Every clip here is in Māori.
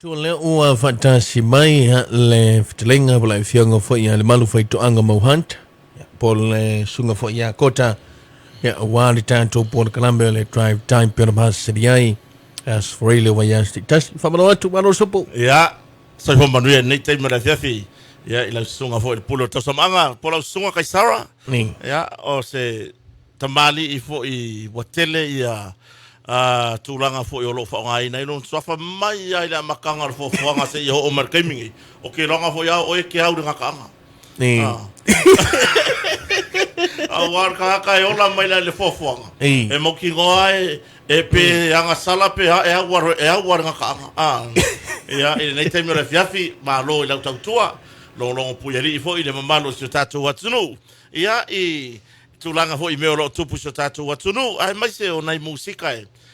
Tu le ua fatasi mai le ftelenga pula fionga fo ia le malu fai to anga mau hunt. Po le sunga fo ia kota. Ya wali tanto po le kalambe le drive time pera mas sediai. As for really wa ya tas famano atu mano sopo. Ya, sai ho manuia nei tai mara fiafi. Ya, ila sunga fo le pulo to samanga, pola sunga kai Sara. Ni. Ya, o se tamali I fo I watele ia tūranga fo I olo whaonga I nei non swafa mai ai la makanga fo whaonga se I ho o markaimingi. O ke ronga fo ia o e ke au ringa kaanga. Ni. A war ka ka e ola mai la le fo whaonga. E mo ki ngoa e pe anga sala pe e au war nga kaanga. Ya, e nei tai mera fiafi ma lo I lau tautua. Lo puiari fo I le mamalo si o tātou atunu. Ia I tūlanga fo I meo lo tupu si o tātou atunu. Ai mai se o nei musika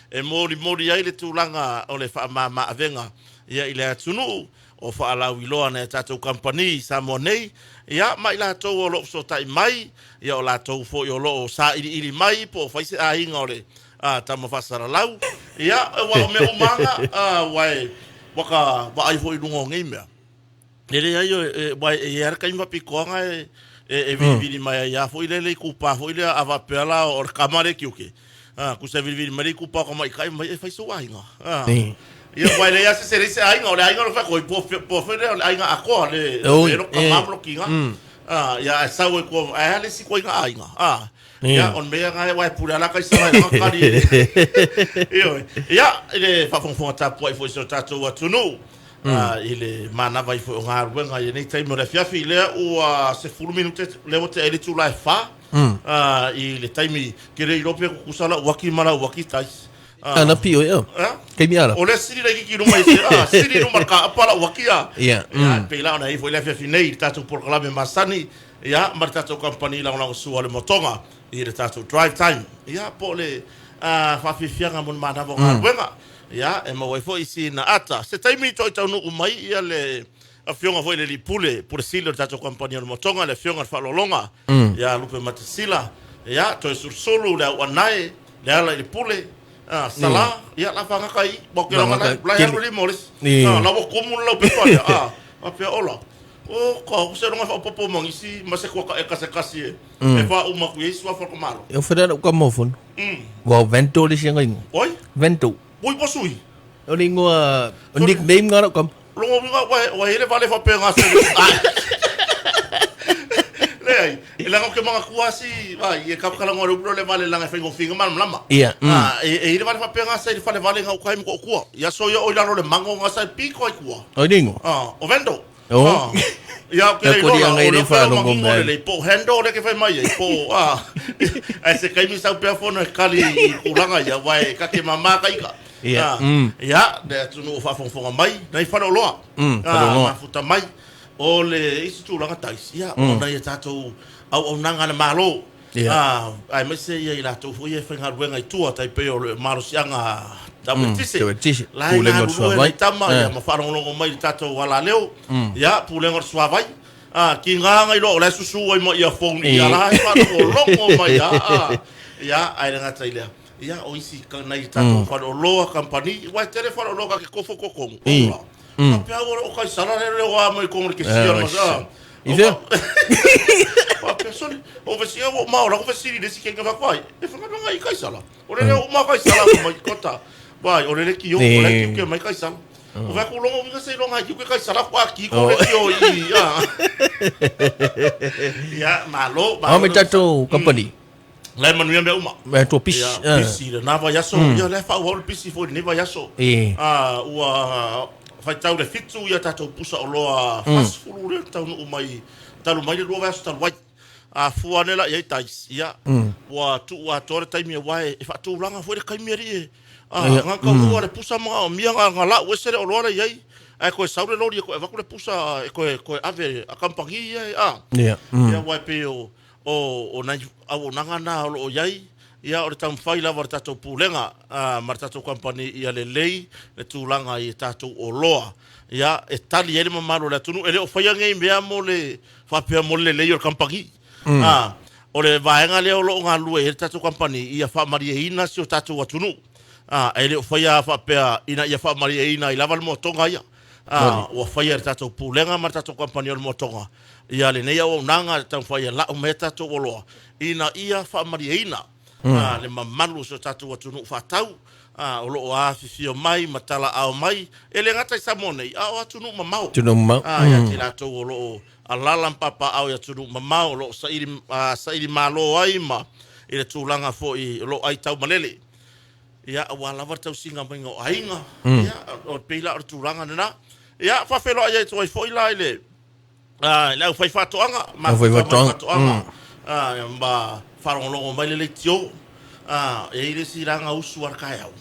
e mori ai le tūlanga o le wha avenga. Ia I le atunu o wha alau iloa ne tātou company sa mo nei. Ia mai la tau o lo so tai mai. Ia o la tau fo I o lo sa iri mai po whaise a inga o le tamo whasara lau. Ia wa o me o manga wai waka wa ai fo I rungo ngei mea. Nere ai wai e era kai mapi koanga e viviri mai ia fo ile le kupa fo ile ava pela o kamare kiuke. Ku se viviri mai kupa ko mai kai mai e fai so ainga. Ia wai le ia se se ainga o le ainga fa ko po fe le ainga ako le ero kamablo kinga. Ia sa we ko ai le si ko ainga. Ia on me nga wai pura la kai sa nga kari. Ia ile fa fon ta po fo so tatu watunu. Ile mana vai foi nga ruenga I nei tai mo le fiafi le o se fulu minute le o te ele tu lai fa I le taimi ke re Europe ku sala waki mala waki tais ana pio yo ke mi ala o le siri le ki no mai se siri no marka pala waki ya pe la na I foi le fiafi nei tatu por klame masani ya marta to company la ona su le motonga I le tatu drive time ya po le fa fianga mon mana vo nga ruenga ya e mo foi si na ata se taimi to tau no mai ia le a fionga foi le pule por silo tato compagnia no motonga le fionga fa lolonga ya lupe matsila ya to sur solo le wanai le ala le pule sala ya la fanga kai bokelo mana la ya le moris la bo komu la pe pa a pe ola o ko se no fa popo mo isi ma se ko ka se kasi e fa uma ku yesu fa ko malo eu fera ko mo fun wa vento le singa oi vento Oi posui. o ningo nickname ngara kom Longo nga wa hele vale fa penga se. Lei, ela ko mga kuasi, ai ka kala ngoro bro le vale langa fa finga man lama. Ia. Ele vale fa penga se fa le vale nga ko ko ku. Ya so yo o la le mango nga sa pico ai ku. o ningo O vendo. Ya Ya ko dia ngai fa no ngom le po hendo le ke fa mai po ai se kai mi sa pe fono kali kuranga ya wai ka ke mama kai ka. Ya, de tu no fa fonga mai, nei fa lo loa. Ma futa mai. O le isi tu langa tais. Ya, o nei tato au nanga na malo. Ai me se ia la tu foi fa nga ruenga tu tai pe o le malo sianga. Tisi. La pulenga suavai. Tama ya ma fa no mai tato wala leo. Ya, pulenga suavai. Ki nga ngai lo le susu ai mo ia fong ia la fa no longo mai ya. Ya, ai nga tai le. Ia o isi ka nai tato wharo loa company wai tere wharo loa ke kofo kokong ka pia o kai sarare leo a mai kongre ke sia masa Ise pa persone o vesia o maura o vesiri desi ke nga vai e whanga nonga I kai sala o le o ma kai sala mai kota vai o le ki o le ki mai kai sala o vai ko longo vinga sei longa ki kai sala kwa ki ko le ki o ia malo o me tato company Lai manuia me uma. me to pis Pisi le nava yaso. Ia le fa o pisi fo neva yaso. Ua fai tau le fitu ia tatou pusa o loa fast food le tau no mai. Talu mai le loa yaso talu wai. Fuanela ia tais. Ia. Ua tu ua tore taimi wai e fa tu langa fo le kaimeri. Nga ka ua le pusa ma mia nga la o sere o loa iai. Ai ko saure lori ko va ko le pusa ko ave a kampangi ia. Ia wai pe o nai au nanga na o yai ia o tam fai la var tato pulenga mar tato company ia le lei le tulanga I tato o loa ia e tali ele mamalo le tunu ele o fai ngai mea mo le fa pe mo le lei o kampangi o le vaenga le o lo nga lue ele tato company ia fa maria ina si o tato watunu ele o fai a fa pe ina ia fa maria ina I lava mo tonga ia Ua whaia tatou pūlenga ma tatou kampani o motonga. Ia le nei au nanga tau whaia lau me tatou oloa. Ina ia whaamariaina. Le mamalu so tatou atunu whatau. O loo a fifio mai, matala ao mai. E le ngata i samonei, ao atunu mamau. Tunu mamau. Ia te latou o loo alalam papa au ia tunu mamau. Loo sairi malo ai ma. I le tūlanga fo i lo ai tau malele. Ia wa lava tau singa mai ngo ainga. Ia o peila o tūlanga nena. Ia whawhelo ai tu ai fo i lai le. Lau whai whatoanga. Ma whai whatoanga. Ma wharongonongo mai le tio. E ire si ranga usu ar kai au.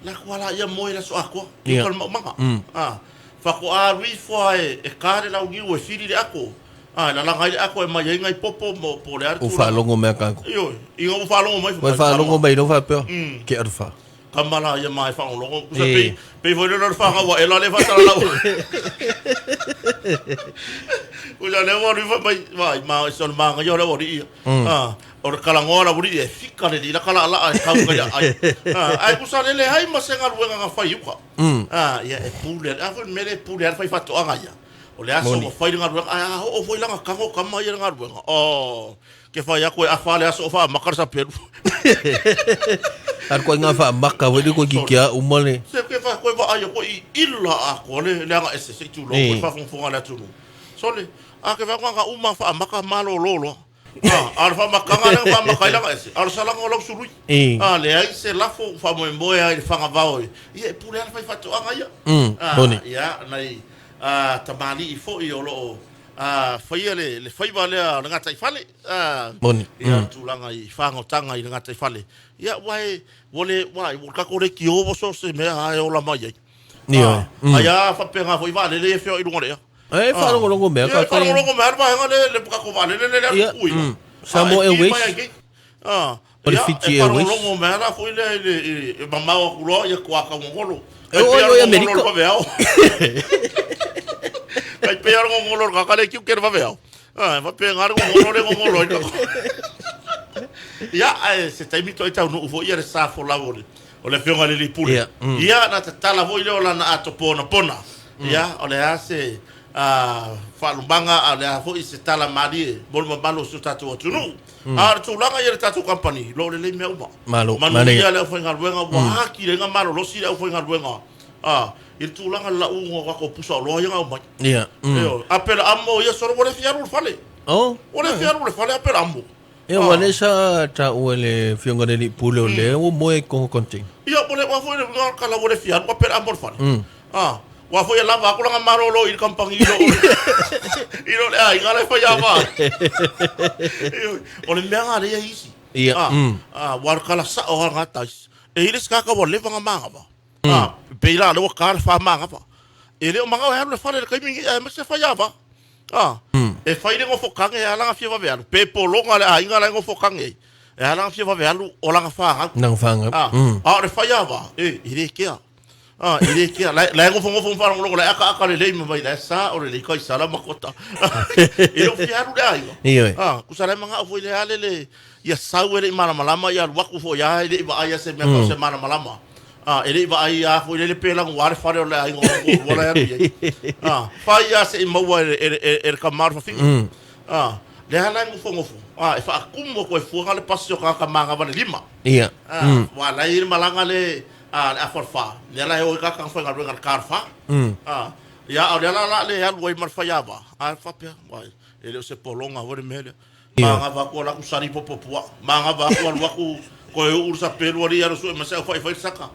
La kuala ia moe la so akwa. Ia kalma manga. Whako a rui fo e kare lau niu e whiri le ako. La langa ile ako e mai ngai popo mo po le artu. O whalongo mea kako. Iyo, inga o whalongo mai. Wai whalongo mai no whapea. Ke aruwha. Kamala ia mai whalongo. Kusa pe foi lor whanga wa ela le whatara lau. Kusa le wari mai ma e son manga yo le wari ia. O kalangola wari e fika le dila kala ala e kau kaya ai. Ai kusa le hai ma senga ruenga nga whai uka. Ia e pule. Afo mele pule ar whai whatoanga ia. O le aso o whai ringa ruenga, o whai langa kango kama ia ringa ruenga. Ke whai ako e awhale aso o wha makarasa peru. Ar koe ngā wha maka, wadi koe ki kia umale. Se ke wha koe wa aia koe i illa ako, le anga ese se tu lo, koe wha fonga le atunu. So le, ke wha ngā uma wha maka malo lolo. Ar wha makanga le wha maka ilanga ese, ar salanga o lau surui. Le ai se lafo wha moe moe ai le whanga vao e. Ia e pule ana whai whatoanga ia. Boni. Ia, nei, tamali i fo i o loo. Whaia le whaiwa lea ngata i whale. Boni. Ia tūlanga i whangotanga i ngata i whale. Ia wai, wole kako re ki ovo so se mea hae o la mai ai. Nio. Aia whapenga fo i wale le e whio i runga rea. E whalongo mea kako. Ia whalongo mea rwa henga le kako wale le le ui. Samo e weis. Ia e whalongo mea ra fo i le mamau akuroa ia kuaka ngongolo. Oi Ameriko. Kai pear ngongolo kakale kiu kere vaveao. Whapenga ngongolo le ngongolo i kako. Ia, se taimito i tau nuu fo ia le safo lau o le whionga le lipule. Ia, na te tala fo i leo lana ato pona pona. Ia, o le a se whalumanga, o le a fo i se tala marie, bolu mabalo su tatu o tunu. A le tūlanga ia le tatu company, lo le le mea uma. Malo, manu ia le au whainga ruenga, wahaki le ngā malo, losi le au whainga ruenga. I le tūlanga la ungo wako pusa o loa ia ngā umai. Ia. Apela amo ia soro wale fiaru le fale. Wale fiaru le fale, apela amo. E wane sa ta ua le whionga le pule o le o moe kongo konting. Ia pole wa foi ngā kala wale fiaru wa pera ambor fale. Wa foi lava ako langa marolo i kampangi ilo. Ilo le ai ngale foi ava. Ole mea ngā rea isi. Ia. Wa kala sa o ngā tais. E iris kaka wa leva ngā manga ba. Peila le wa kara fa manga ba. E le o manga wa le fale le kaimingi e mese foi ava. E fai le ngofo kange e alanga fia wavealu. Pe polonga le a inga le ngofo kange. E alanga fia wavealu o langa whaanga. Nang whaanga. Le fai awa. Ire kea. Ire kea. Le ngofo mparang loko le aka le leima mai le sa o le kai sala makota. Ire o fia alu le a inga. Iyo. Kusa le manga o le ale le ia sau ele i mana malama ia waku fo ia ele i wa aia se mea kau se mana malama. Ele va ai a foi ele pela com ar fare le ai wala ya. Fai a se maua e kamar fa fin. Le hala ngofo. E fa kumo ko fu le pasio ka manga va lima. Ia. Wala ir malanga le a forfa. Le la o ka fa ngar karfa. Ya o la le al wai mar fa ya va. Fa pia vai. Ele se polonga vo mele. Manga va ko la ku sari popopua. Manga va ko waku ko e ursa pelu ali ara so masa fai saka.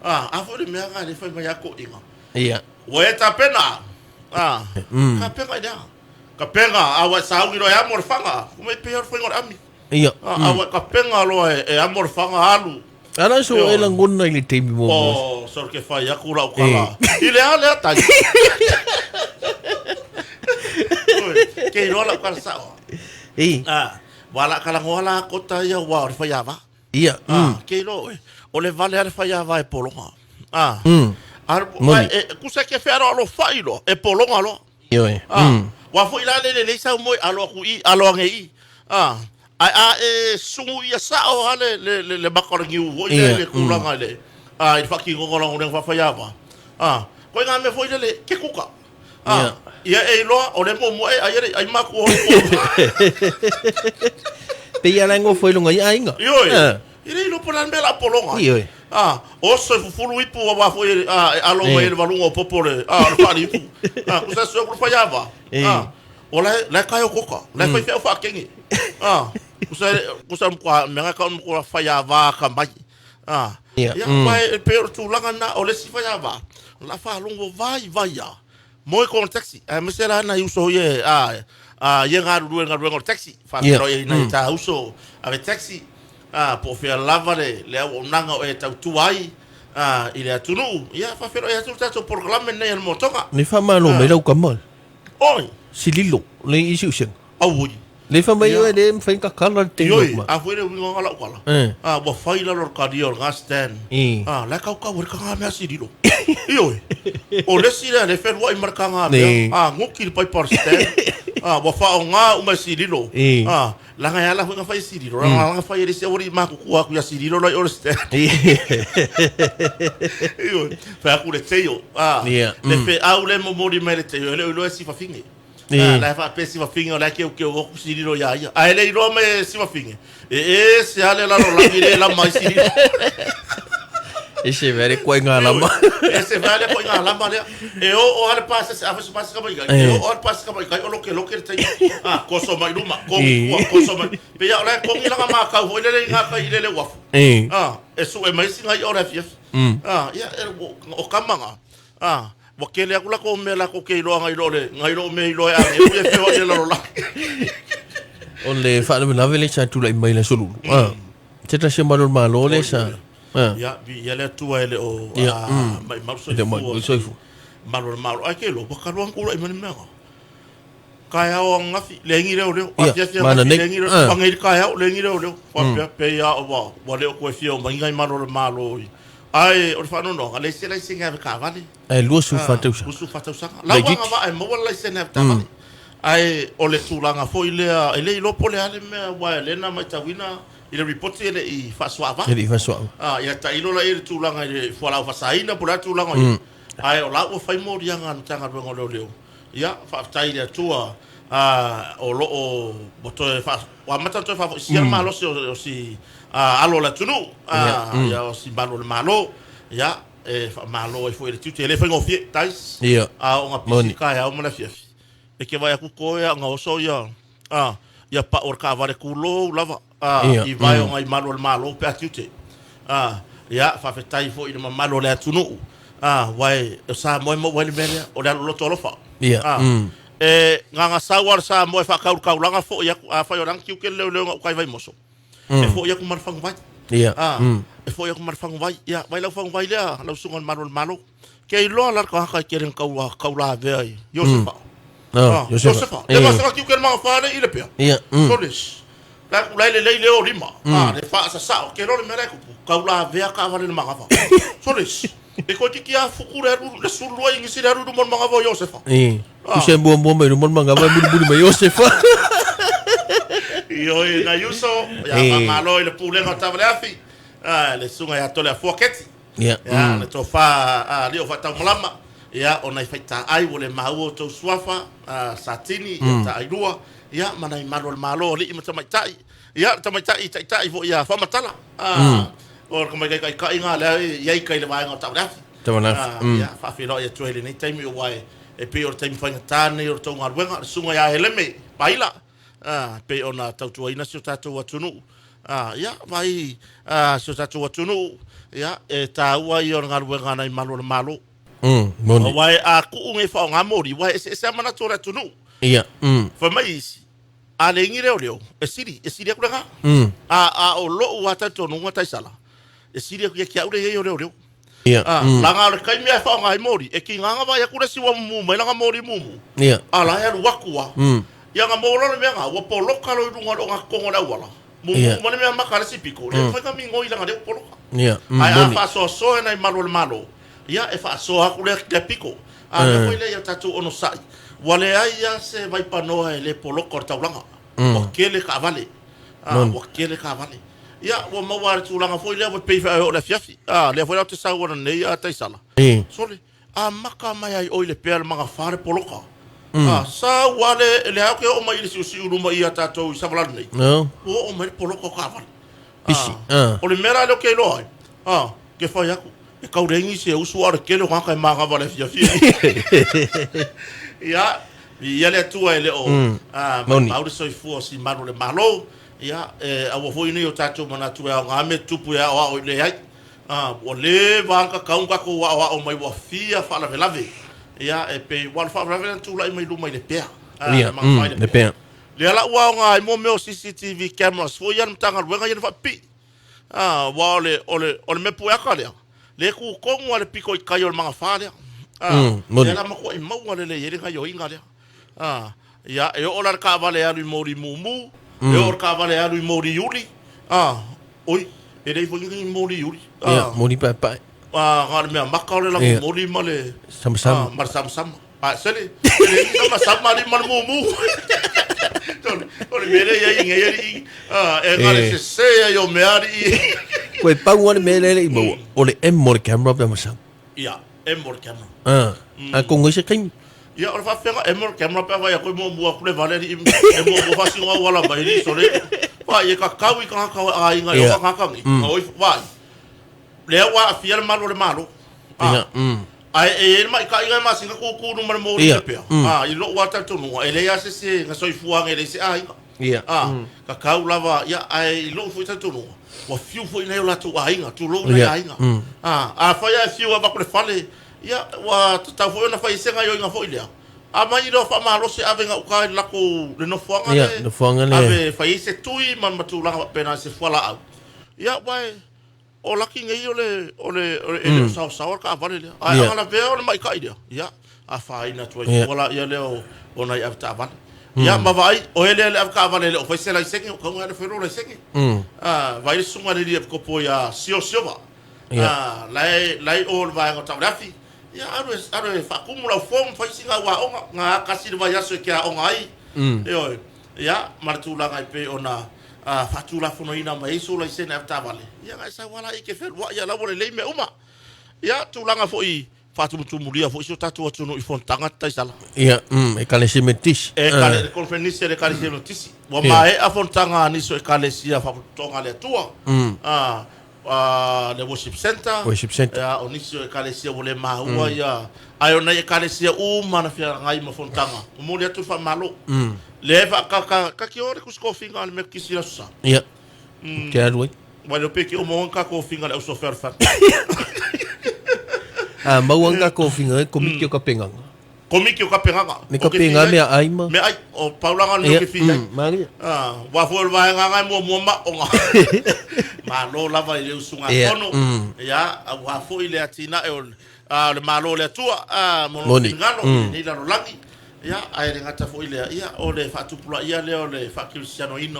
A foi me aga le fai mai ako inga. Ia. O e ta pena. Ka pena ida. Ka pena a wa sa ngiro ya mor fanga. Como e peor foi ngor ami. Ia. A wa ka pena lo e amor fanga alu. Ana so e langona i le teimi mo. So ke fai aku la ukala. Ile ale ata. Ke no la ka sa. Wala kala ngola kota ya wa fai ava. Ia. Ke lo o le vale ar fai ava e polonga. Kusa ke fero lo failo e polonga lo. Yo. Wa foi la le sa mo alo ku i alo ngai. E sungu ia sa o le bakor ngi wo le kulanga le. I fucking ngolo ngong fa fai ava. Ko nga me foi le ke kuka. Ia e loa o le mo ai maku o. Pe ia lango foi lunga ia inga. Ioi. Ire no polan bela polonga. Ioi. O so fulu ipu wa foi alo e le valunga o popole. Le pali ipu. Kusa so ku fayava. O la kai o koka. La foi fe fa kengi. Kusa kwa menga ka ko fayava ka mai. Ya vai pe tu langa na o le si fayava. La fa lungo vai ya. Moi con taxi. Me sera na uso ye ye ngaru taxi. Fa pero ye na ta uso ave taxi. Po fe lava le o nanga o e tau tuai. Ile atunu. Ya fa pero ya tu tato programa nei el motonga. Ni fa malo me lau kamal. Oi. Sililo le isu sing. Au. Le fa mai e dem fa ka kala te no. Foi le winga ala kala. Bo fai la lor kadio gasten. La ka wer ka me sililo. Ioi. O le sira le fer wa marka nga me. Ngoki pai por sten. Bo fa nga uma sililo. La nga ala nga fai sililo. La nga fai le se ori ma ku ku ya sililo la or sten. Ioi. Fa ku le teio. Le fe au le mo mori me le teio. Le lo si fa fingi. La fa pesi va fingi la ke o sililo ya. Ai le ro me si va fingi. Se ale la ro la mire la mai sililo. Ese vere ko nga lama. Ese vale ko nga lama le. O al passa a fa passa ka mai. O al passa ka mai. O lo que te. Koso mai luma. Koso mai. Pe ya la ko ngi la ma ka ho le nga ka ile le wafu. Eso e mai singa ora fief. Ya o kamanga. Wa kele akula ko me la ko ke lo ngai lo me lo ya e fe ho le lo la. On le fa na vele cha tu la mai la solu. Teta se malo le sa. Ya le tu ele o mai marso soifu malo ai ke lo ka lo ko mai me ka ya o ngafi le ngi le le ngi le ngi ka ya le ngi le pa pe ya o wa le ko fio mai ngai malo ai o fa no le se le singa ka vale lu su fatu sa la wa va ai mo la se na ta ai o le tulanga fo ile lo pole ale me wa le na mai tawina ile report ile I faswava ya ta ilo la ile tulanga ile fola fasaina pula tulanga ai o la o fai mo rianga tanga ngo leo ya fa ta ile tua o lo o boto fa wa mata to fa si malo si alo la tunu ya o si malo malo ya fa malo e foi ile tutu ile fa ngo fie tais o nga pisika ya o mona fie e ke vai ku ko ya ngo so ya ya pa or ka vare kulo lava I vai ngai malo pe atute ya fa fetai fo ina malo le tunu vai sa mo wale mele o le lo tolofa nga sawar sa mo fa ka langa fo ya fa yo rang kiu ke le kai vai moso e fo ya ku mar fang vai e fo ya ku mar fang vai ya vai la fang vai le la sungon malo ke lo la ka keren ka la ve Josefa Josefa e va sa kiu ke ma fa le ile pe solis la kulai le o lima le fa sa ke ro me reku ka la vea ka vale le magafa solis e ko ti kia fukure le sulu ai ngi sira ru mo magafa Josefa tu se bom me mo magafa buri me Josefa yo na yuso ya malo le pule no tavale afi le sunga ya tole foketi ya le to fa le o fa ta mlama ya ona faita ai wole mau to swafa satini ya ta aidua ya mana malo li mai tai ya tai vo ya fa matala or como kai nga le ya kai le vai nga ta ya fa filo ya tuele ni time yo wai e pe or time fa tane or to ngar wenga sunga ya heleme baila pe ona tau tu ina so tatu watunu ya vai so tatu watunu ya e ta wa yo ngar wenga na malo moni wai ku nge fa nga mori wai se mana to tunu ya fa mai ale ngi leo e siri kulanga o lo wata to no wata sala e siri ku ya ure ye leo la nga kai me fa nga mori e ki nga va ya kure si wa mu mai nga mori mu ala ya wakua ya nga moro me nga wa polo kalo du nga ko nga wala mu mo me ma kala si piko e fa ka mi ngoi la nga de polo ai fa so na malo ya e fa so ha kure de piko ko ile ya tatu ono sai wale ai se vai panoa le polo corta ulanga o kele ka vale o kele ka vale ya o mawar tu ulanga foi le pe fa o la fiafi le foi te sa wona nei a tai sala sole a maka mai ai o le pea mga whare poloka. Sa wale le hau ke o mai le siu ruma ia tātou i savalanu nei. O mai poloka ka wale. Pisi. O le mera leo ke loa ai. Ke whai aku. E kaurengi se usu ara kele whanka i mga wale fia fia. Ia le atua e le o. Maure soi fua si manu le malo. Ia, awa hoi ni o tātou manatu e ngā me tupu e awa o le ai. O le whanka kaunga ko wa o mai wa fia whala velave. Ia, e pe wala whala velave na tūlai mai lumai le pea. Le pea. Le ala ua o ngā i mo meo CCTV cameras. Fo ian mtanga ruenga ian whapi. Wa o le me pueka lea. Le ku kongu ale piko i kai o le mga whālea. Le ala mako i maua le le yere ngai o inga lea. Ia, e o la ka vale alu i mori mumu. E o ka vale alu i mori yuli. Oi, e rei fo i mori yuli. Mori pai pai. Ngā le mea maka o le langu mori ma le... Sama-sama. Ma le sama-sama. Sele, le sama-sama le ma le mumu. Tole mere ia i ngei e ngā le se sea i o meari. Koe pau ane me lele i maua. O le mo le camera pe masang. Ia, mo le camera. A kongo se kaimi. Ia, o le whawhenga mo le camera pe vai a koe mua mua kule vale i mua whasi ngā wala mai ni so le. Vai, e ka kau i ka haka a inga i o ka hakangi. Oi, vai. Lea wa a fia le malo le malo. Ai e mai ka inga ma singa ko no mar mo le pe. I lo wa ta tonu e le ya se nga soi fuanga le se ai. Ka kau lava ya ai lo fu ta tonu. Wa fiu fu ina la tu ainga tu lo na ainga. A fa ya fiu ba ko le fale. Ya wa ta fu na fa isenga yo inga fo ile. A mai lo fa ma lo se avenga u ka la ko le no fuanga le. Ya, no fuanga le. Ave fa ise tui man matu la pena se fuala au. Ya wai o laki ngai o sa ka vale le ai ana ve o mai kai dia ya a fai na tu wala ia le o nai afta vale ya ma vai o ele ka vale le o fai se la sengi ko ngare fero le sengi vai sunga le ko po ya sio ba lai o vai ko taurafi ya aro fa kumula fom fai singa wa o nga kasi vai aso ke o ngai ya martu la ngai pe ona fatula fono ina mai so la sena afta vale ya ga sa wala i ke fel wa ya la wole le me uma ya tulanga fo i fatu tumulia fo so tatu atu no i fon tanga tai sala ya e kale semetis e kale konfenisi e kale semetis wa mai a fon tanga ni so e kale sia fa tonga le tua le worship center ya onisi e kale sia wole ma wa ya ayo na e kale sia na fia ngai ma fon tanga mo le tu fa malo leva ka ki ore ku sko finga al me kisira sa ya ke aloi wale pe ki o mo ka ko finga le so fer fa mauanga ko finga ko mikio ka penganga ni ka penga me ai ma me ai o paulanga le ke finga wa fo va nga mo ma o nga ma lo lava ile usunga kono ya wa fo ile atina e le malo le tua mo ngalo ni la rolangi ya ai ringa ta fo ile ya o le fatu pula ia le o le fa cristiano ino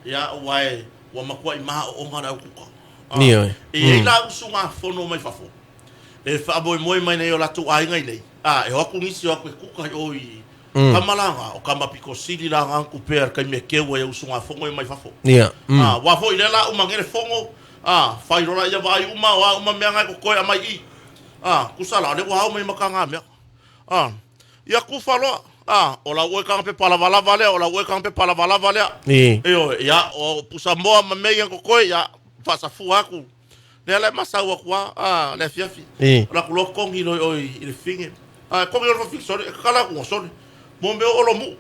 ya wai wa makwa i ma o ngana ku ni oi e la usunga fono mai fafo e fa boy moi mai nei o la tu ai ngai nei e ho ku ngisi o ku ka oi kamalanga o kama piko sili la ngan ku per kai me ke wo e usunga fongo mai fafo wa fo ile la uma ngere fongo fai rola ia vai uma me ngai ko ko mai i ku sala le wa mai makanga me ia ku falo o la ue kang pe pala vala vale o la ue kang pe pala vala vale ya o pusa moa ma me ko ko ya fa sa fu aku le masa wa kwa le fiafi la ku lo kong i lo i finge kong i lo fi so kala ku so mo me o lo mu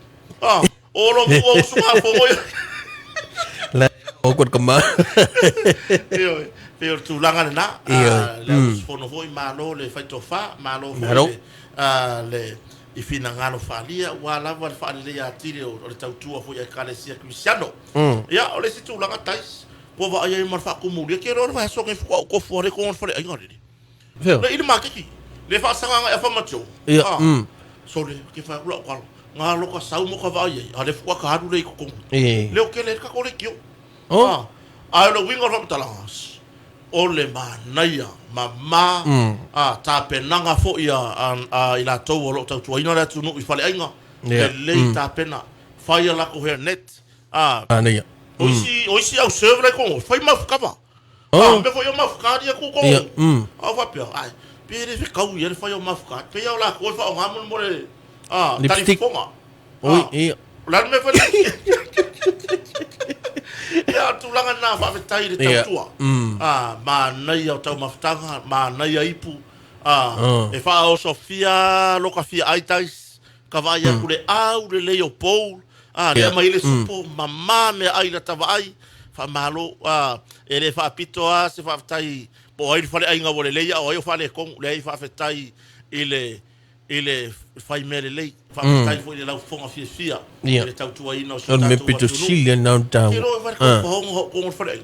o suma fo mo la o ko kama pero tu langa na le fono foi malo le fai tofa malo le i fina ngalo falia wala wal falia ya tire o le tautua foi a kale sia cristiano ya o le situ langa tais po va ai mar fa kumu le ke ro va so ke ko fore ko fore ai ngori le il ma ki le fa sanga e fa macho so le ke fa lo ko ngalo ka sau mo ka va ai ale fu ka hadu le ko le o ke le ka ko le kio ai lo wingo ro talangas o le manaia mama ta penanga fo ia ila tau lo tau ina la tunu i fale ainga le ta pena fire la ko net anaia oisi au server ko fai ma fukava me fo yo ma fukari ko va pia ai Pere fe kau ia le fai o mafuka. Pe ia la ko fa o ngamun mo le Lipstick. talifonga. Oi, ia. La me fa. Ia tulanga na fa fe tai le tautua. Ma nei au tau mafutanga, ma nei a ipu. E fa o Sofia loka fia aitais. Ka vai a kule au le leo Paul. Le mai le supo mama me ai la tava ai. Fa malo e le fa pito se fa tai po ai fa ai nga vole le o eu fa le con le fa tai ile fai mele le fa tai fo le la fonga fia le tau tua ino so me pito silia now down kilo va con fa le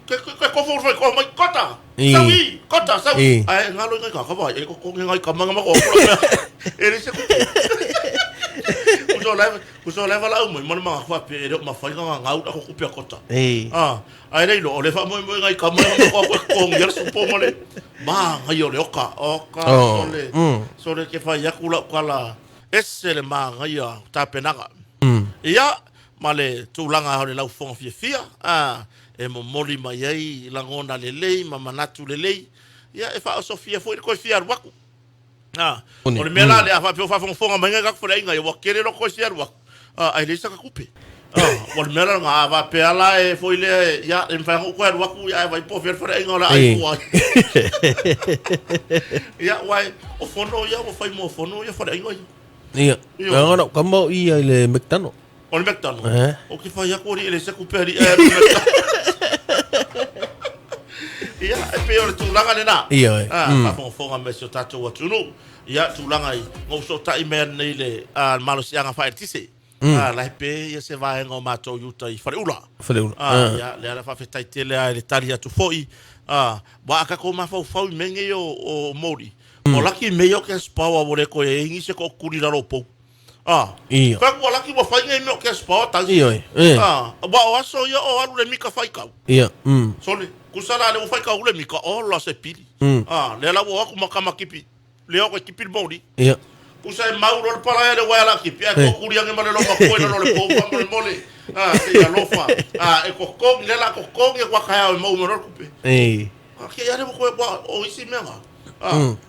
que ko fo ko mai kota sawi kota sawi ai ngalo nga ka vai e ko ngai ka manga ma ko e se Kuso leva la umo, mana mga kwa pe ma fai nga ngau ako kupia kota. Ai nei lo le fa mo ngai ka mo ko ngier supo mo le. Ma ngai o le oka so le ke fai yakula kala ese le ma ngai a ta penaga. Ia male tulanga ho le lau fonga fia e mo moli mai ai langona le ma manatu le ia e fa Sofia foi ko fia waku. O le mela le afa pe fa fonga manga ka fo inga yo kere lo ko sia wa ai le sa ka kupe o le mela nga va pe ala e foi le ya en fa ko wa ku ya vai po fer inga la ai wa ya wai o fono ya o fai mo fono ya fa inga ia nga no kamo ia le mektano o le mektano o ki fa ya ko ri le sa kupe ri ia e pe o tulanga le na fa fonga me so tato wa tunu ia tulanga i ngo so tai me nei le malo sianga fa tise la pe ia se va ngo mato yuta i fare ula ia le ala fa fe tai tele le tali atu foi ba ka ko ma fa menge o mori o laki me yo ke spawa vole ko e ngi se ko kuri la ropo ia fa ko laki bo fa ngi me ke spawa ta ba o so yo o alu le mika fa ka ia sole kusala le fa ka ule mika o la se pili le la wo ko makama kipi leo ko kipi mori kusa e mauro le para le wala kipi ko kuri ngi male lo ma ko le po mo mole se ya lofa e ko ko le la ko e kwa ka o mo mo kupe ke ya le ko o isi menga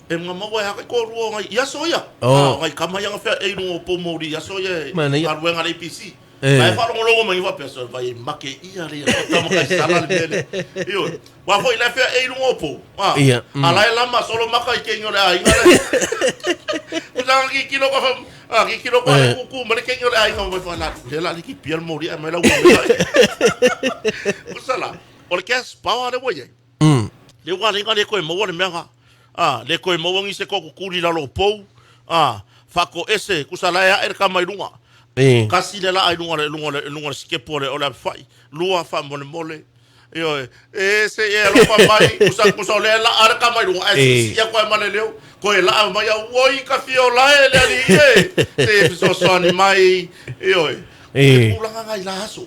e ngama wa ha ko ru ngai ya so ya ngai kama ya fa e no po mori ya so ya ka ruenga le PC ai fa lo mai va peso vai make ia le ko mo ka sala le yo wa foi la fa e no po ala la ma solo maka ke ngore ai ngore usang ki kilo ko ki kilo ko ku mane ke ngore ai ngam fa la le la ki piel mori ai la usala o ke spawa le woye le wa le ngale ko mo le menga le ko mo ngi se ko kuri la lo po fa ko ese kusala ya ka mai lunga kasi le la ai lunga skepo le ola fai lua fa mole yo se e lo pa mai kusa le la ar ka mai lunga ya ko mai leo ko la mai woi ka fio la le ali se so ni mai yo pula nga la aso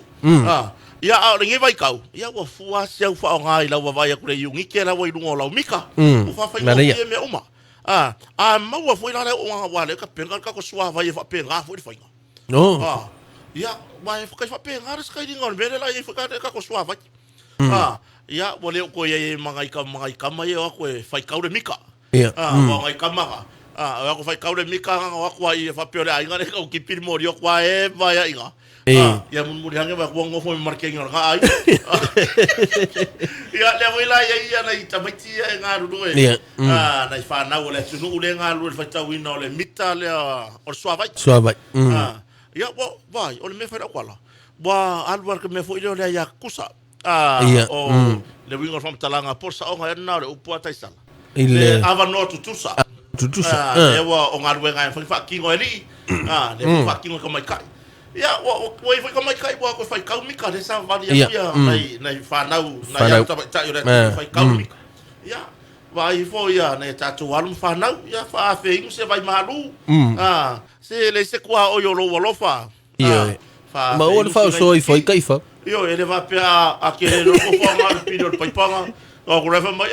ya ngi vai kau ya wa fua se fa nga la wa vai ku le yungi ke la woi lunga la mika u fa fa me uma ma wa foi la le wa le ka penga ka ko swa vai fa penga foi fa ya mai fa fa penga ras kai dingon bele la fa ka ko swa vai ya wole ko ye mangai ka mai wa ko fa ka le mika ngai ka ma wa ko fa ka le mika wa ko ai fa pe le ai ngale ko ki pir mori ko e va ya inga ya mun muri hange ba ko ngo fo marke ngor ga ai ya le voi la ya na itamati ya ngaru do na fa na wole tunu le ngaru fa ta wina le mita le or swa vai ya bo vai o le me fa kwala ba alwar ke me fo ile le ya kusa o le wingo from talanga por sa o nga na le upo taisala ile ava no tutusa e wa o ngaru nga fa kingo eli le fa kingo ka mai kai ya wo foi ka mai kai bo ko fa ka mika le sa va ya na fa na ya ta yo le fa ka mika ya vai foi ya na ta tu alum fa na ya fa fe se vai malu se le se kwa o yo lo fa ma o fa so i foi kai fa yo ele va pe a que lo ko fa mal pido pai panga o ko refa mai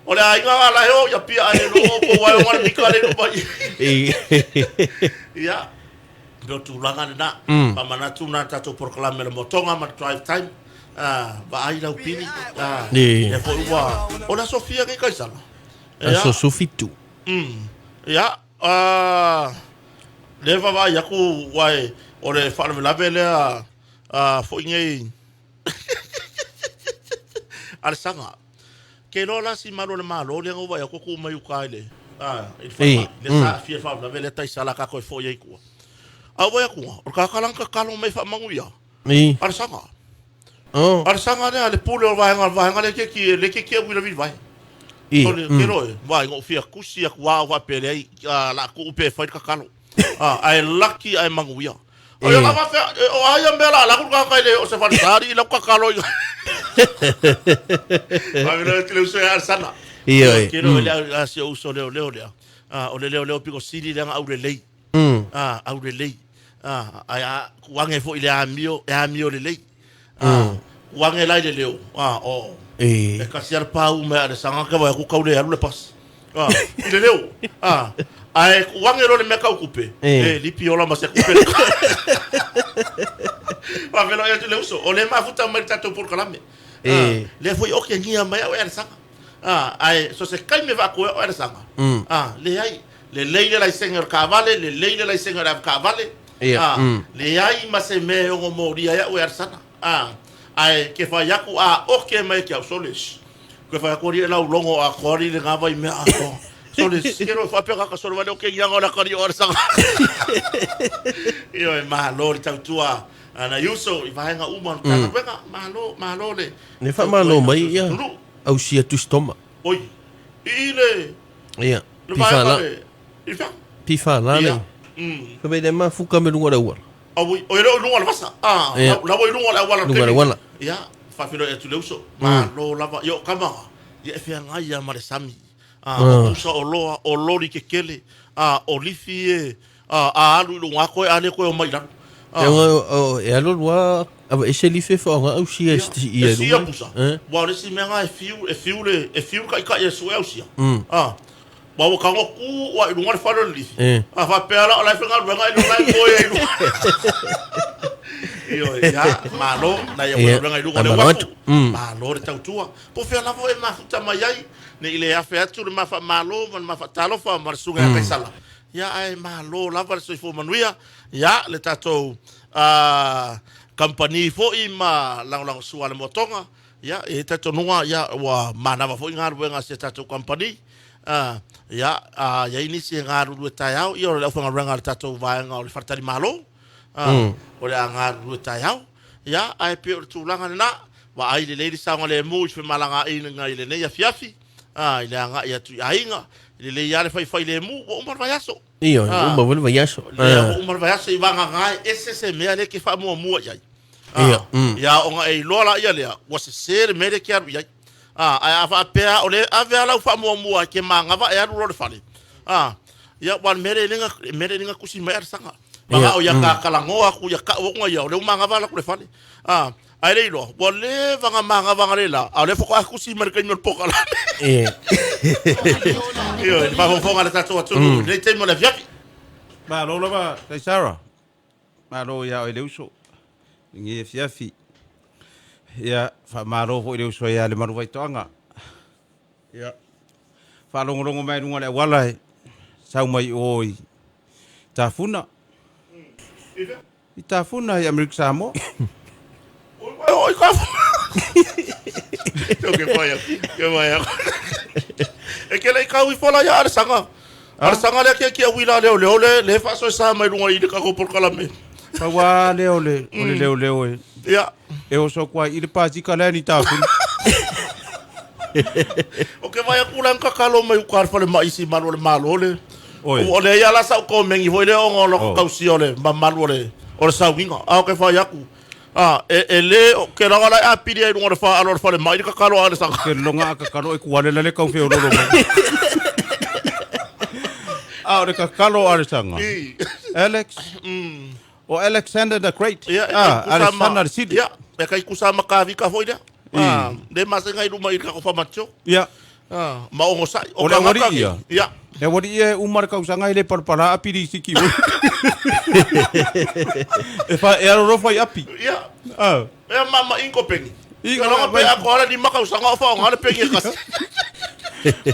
o le ai nga la yo ya pi ai lo ko wa wa mi ka le no bai ya do tu langa na pa mana tu na ta to proclame le motonga ma drive time ba ai la upini e fo wa o la Sofia ke kai sala Aso sufitu. Ya, leva vai aku wai ore whare lawe lea fo ingei ale sanga. Ke no la si malo le malo le ngova ya ko mai ukai le. Il fa le sa fia fa lawe le tai sala ka ko fo ye ku. A wa ku o ka kalanka kalo mai fa manguia. Ale sanga. Ale sanga le ale pulo vai le ke wi le vai. Tole kero vai ngo fia kusi ak wa pele la ku pe fa ka kalo. Ai lucky ai manguia. O yo lava fe o ai ambela la ku ka ile o se fa sari la ka kalo. Vai le tele se ar sana. Kero le asi o so le o le piko siri le au le lei. Au le lei. Ai kuange fo ile amio le lei. Kuange lai le leo. O e kasi ar pau me ar sanga ka vai ku kaule ar le pas. Ile leo. Ai kuange lo le me ka okupe. Lipi ola ma se okupe. Va velo ya le uso. O le ma futa mai tato por kalame. Le foi o ke ngia mai ar sanga. Ai so se kai me va ku ar sanga. Le ai le leile la senga cavale, le leile la senga cavale. Le ai ma se me o moria ya ar sanga. Ai ke fa yaku o ke mai ke soles. Ke fa ko ri la longo a ko ri le ngava i me a ko. Soles kero fa pe ka solo vale o ke yanga la ko ri or sanga. Io e malo tau tua ana yuso I vai nga uma ka wenga malo le. Ne fa malo mai ya. Au sia tu stoma. Oi. Ile. Ia. Pifa la le. Ko be de ma fuka me lunga da wa. O ero lunga la pasa. La voi lunga la wala. Lunga la wala. Ya, fa filo e tu le uso. Ma lo lava yo kama. Ye fe nga ya mare sami. Usa o lori ke kele. O lifi alu lunga ko ane ko mai la. E alo wa ava ese lifi fa nga au sia ia. Sia pusa. Wa le si menga e fiu ka ye so sia. Ba o kango ku wa lunga fa lo lifi. Fa pe ala la fe nga lunga ko ye. Io ya malo na ya wenga ilu le watu malo tau tua po fe la vo e mafuta mai ai ne ile ya fe atu ma fa malo ma fa talo fa marsunga ka sala ya ai malo la va so fo manuia ya le tato company fo I ma lang sua le motonga ya e tato noa ya wa mana va fo ngar wenga se tato company ya ini si ngaru lu tayau io le fa ngara tato va ngal fartali malo o le anga ruta yau ya ai pe o tulanga na wa ai le lady sanga le mu fe malanga ina ile ne ya fiafi ile anga ya tu ainga le ya le fai le mu o mar vayaso io o mar vayaso o mar vayaso I vanga ngai esse se me ale ke fa mu ya ya o nga e lola ya le wa se ser me le ke aru ya ai afa pe o le ave ala fa mu ke manga va ya ru le fale ya wan mere ninga kusi mer sanga Manga o ya ka kalangoa ku ya ka o ya le manga vala ku le fale. Ai le lo, bo le vanga manga vanga le la. A le foko ku si merka ni poka la. Io, ba fo nga le tato atu. Le temo le viafi. Ba lo ba, kai Sara. Ba lo ya o le uso. Ngi fiafi. Ya fa maro fo le uso ya le maru vai toanga. Ya. Fa longo mai runga le wala. Sau mai oi. Tafuna. Itafuna ya Amerika Samoa. Oi, ka. Que vaya. E que le ka wi fola ya sanga. Ar sanga le ke wila le fa so sa mai runga I ka ko por kala me. Pa wa le. Ya. E o so kwa I le pa tika le ni tafuna. O que vaya kulan ka kalo mai ukar fa le mai si malo le. O le ya la sa ko mengi foi le o lo ka si ole malu le. O sa winga. O que fa ya ku. Ele ke la la a pidi no fa alor fa le mai ka kalo ale sa. Ke longa ka kalo e kuale le ka fe o lo. O ka kalo ale sanga. Alex. O Alexander the Great. Alexander City. Ya, e kai kusama ka vi ka foi le. De mas ngai lu mai ka ko fa macho. Ya. Ma o sai o ka wari ia. Ya. E wari e umar ka usanga ile parpara apiri siki. E fa e ro fa api. Ya. E mama inko pengi. Inko no pe agora di maka usanga fa ngale pengi kas.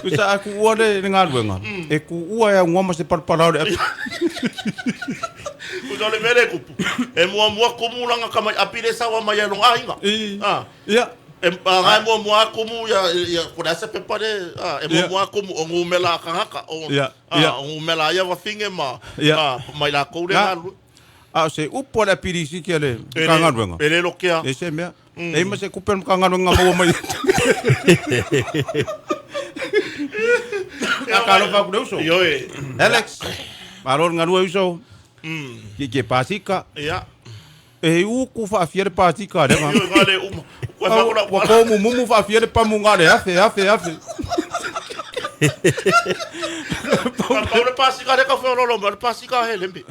Kusa aku ua le ngā ruenga. E ku ua e ngoma se parparau le. Kusa le mere kupu. E mua kumulanga kamai apire sawa mai along ainga. Ia. E ngai mua kumu ya kona se pepare. E mua kumu o ngumela kangaka. O ngumela ia wafinge ma. Mai la koure ngalu. Se upo le pirisi kia le kanga ruenga. Pere lo kia. E se mea. E ma se kupen kanga ruenga maua mai. Akalo pa ku uso. Alex. Maror ngarua uso. Ke pasika. Ia. E uku fa fiere pasika le ma. Ngale uma. Wa ko mumu fa fiere pa mungale afe. Paulo pasika le ka fa lo pasika he lembe.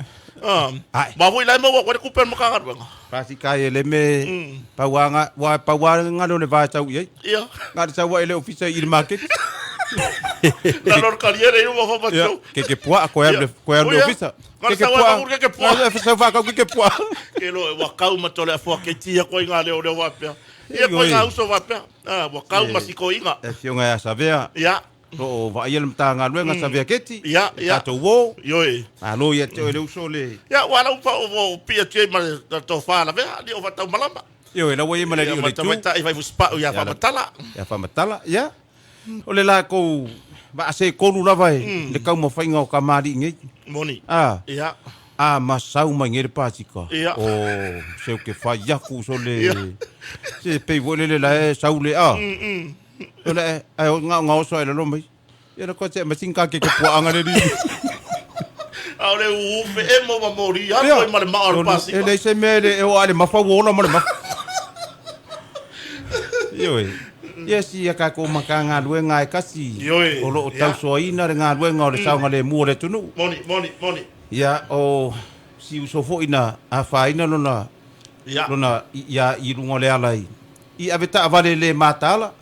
Ma hui lai mo wa ku pen makanga ruenga. Pasika ele me pauanga no le va tau ye. Ia. Ngare sa wa ele ofisa il market. La lor carriere eu vou fazer. Que poa ko le ofisa. Que poa. Fa fa que poa. Que lo wa kau ma tole fo que tia ko inga le o wa pe. Ia ko inga uso wa pe. Wa kau ma si ko inga. E fionga ya savea. Ia. O va ele mtanga luenga savea keti. Ia. To wo. Yoi. Alo ia te le uso le. Ia wala upa o pia te ma to fa la ve. Ni o va ta malamba. Yo ela wo ia mala ni le tu. Ia vai spa ia fa matala. Ya fa matala. Ya. O le la ko ba se ko lu lava e le kau mo fainga o kamari ngi. Moni. Ia. Masau mai ngere pasika. O se o ke fa yaku so le. Se pe vole le la sau le Ole ai nga so ele lo mai. Ia ko se masinka ke puanga le di. Ole u fe e mo ma mori a ko ma ma or pasika. Ele se me le o ale ma fa wona ma ma. Yo Yes, ia ka ko makanga luenga e kasi. O lo tau soina re ngā luenga o le saunga le mua le tunu. Moni. Ia o si usofo ina a whaina lona. Lona ia i rungo le alai. I aveta avale le matala.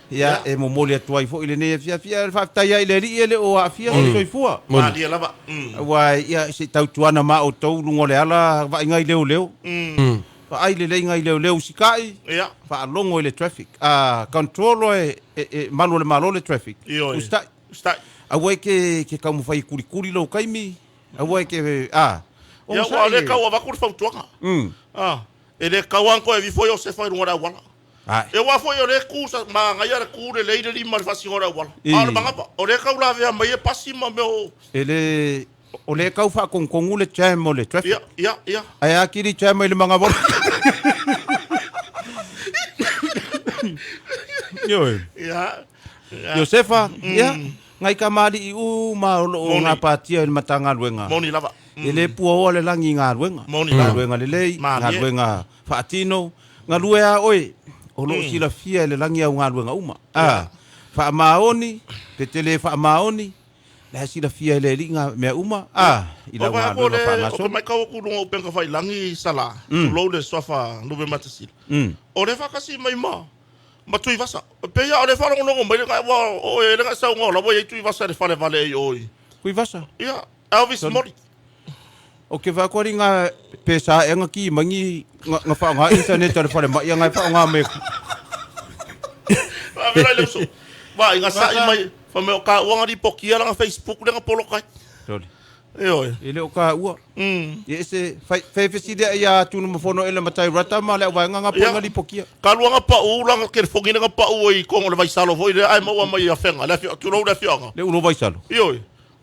Ia e mo mole atua i fo ile ne fia whaftaia ile li ele o a fia o soifua. Mani lava. Wai ia se tau tuana ma o tau rungo le ala wa ingai leo. Fa ai le lenga i leo sikai. Ia. Fa longo le traffic. Controlo malo le traffic. Ustai. Awai ke ka mo fai kuri lo kaimi. Awai ke Ia wa le ka wa kur fa tuanga. Ele ka wan ko e vi foi o se foi ngora wala. E wa foi o le kusa ma ngai ku le le li mal fasi ngora wala. Ala manga pa. O le ka ula ve mai e pasi ma me o. Ele o le kau fa kongongu le chamo le traffic. Ia. Ai akiri chamo le manga bol. Ia. Josefa, ia. Ngai kamari i u ma o nga patia le matanga luenga. Moni lava. Ele puo le langi nga luenga. Moni lava. Luenga le lei, nga luenga fatino, nga luea oi. O lo sila fia le langi au nga luenga uma. Fa maoni, te tele fa maoni. La sila fia le linga me uma. Ila nga luenga fa ngaso. O mai ka ku no open ka fai langi sala. Lo le sofa no be matasil. O le fa kasi mai ma. Ma tui vasa. Pe ya le fa no mai ka o le ka sa ngo la bo tui vasa le fa le vale oi. Kui vasa? Ia. Elvis Mori. O ke va ko ringa pesa e nga ki mangi nga fa nga internet le fa le ma nga fa nga me. Va vera le so. Va nga sa mai fa me ka wanga di pokia nga Facebook le nga polo kai. Tole. Ele o ka ua. Ese fa feside ya tunu mo fono ele matai rata ma le wa nga ponga di pokia. Ka luanga pa u langa ke fongi nga pa u i ko le vai salo foi ai mo wa mai afenga le tu no le fianga. Le uno vai salo.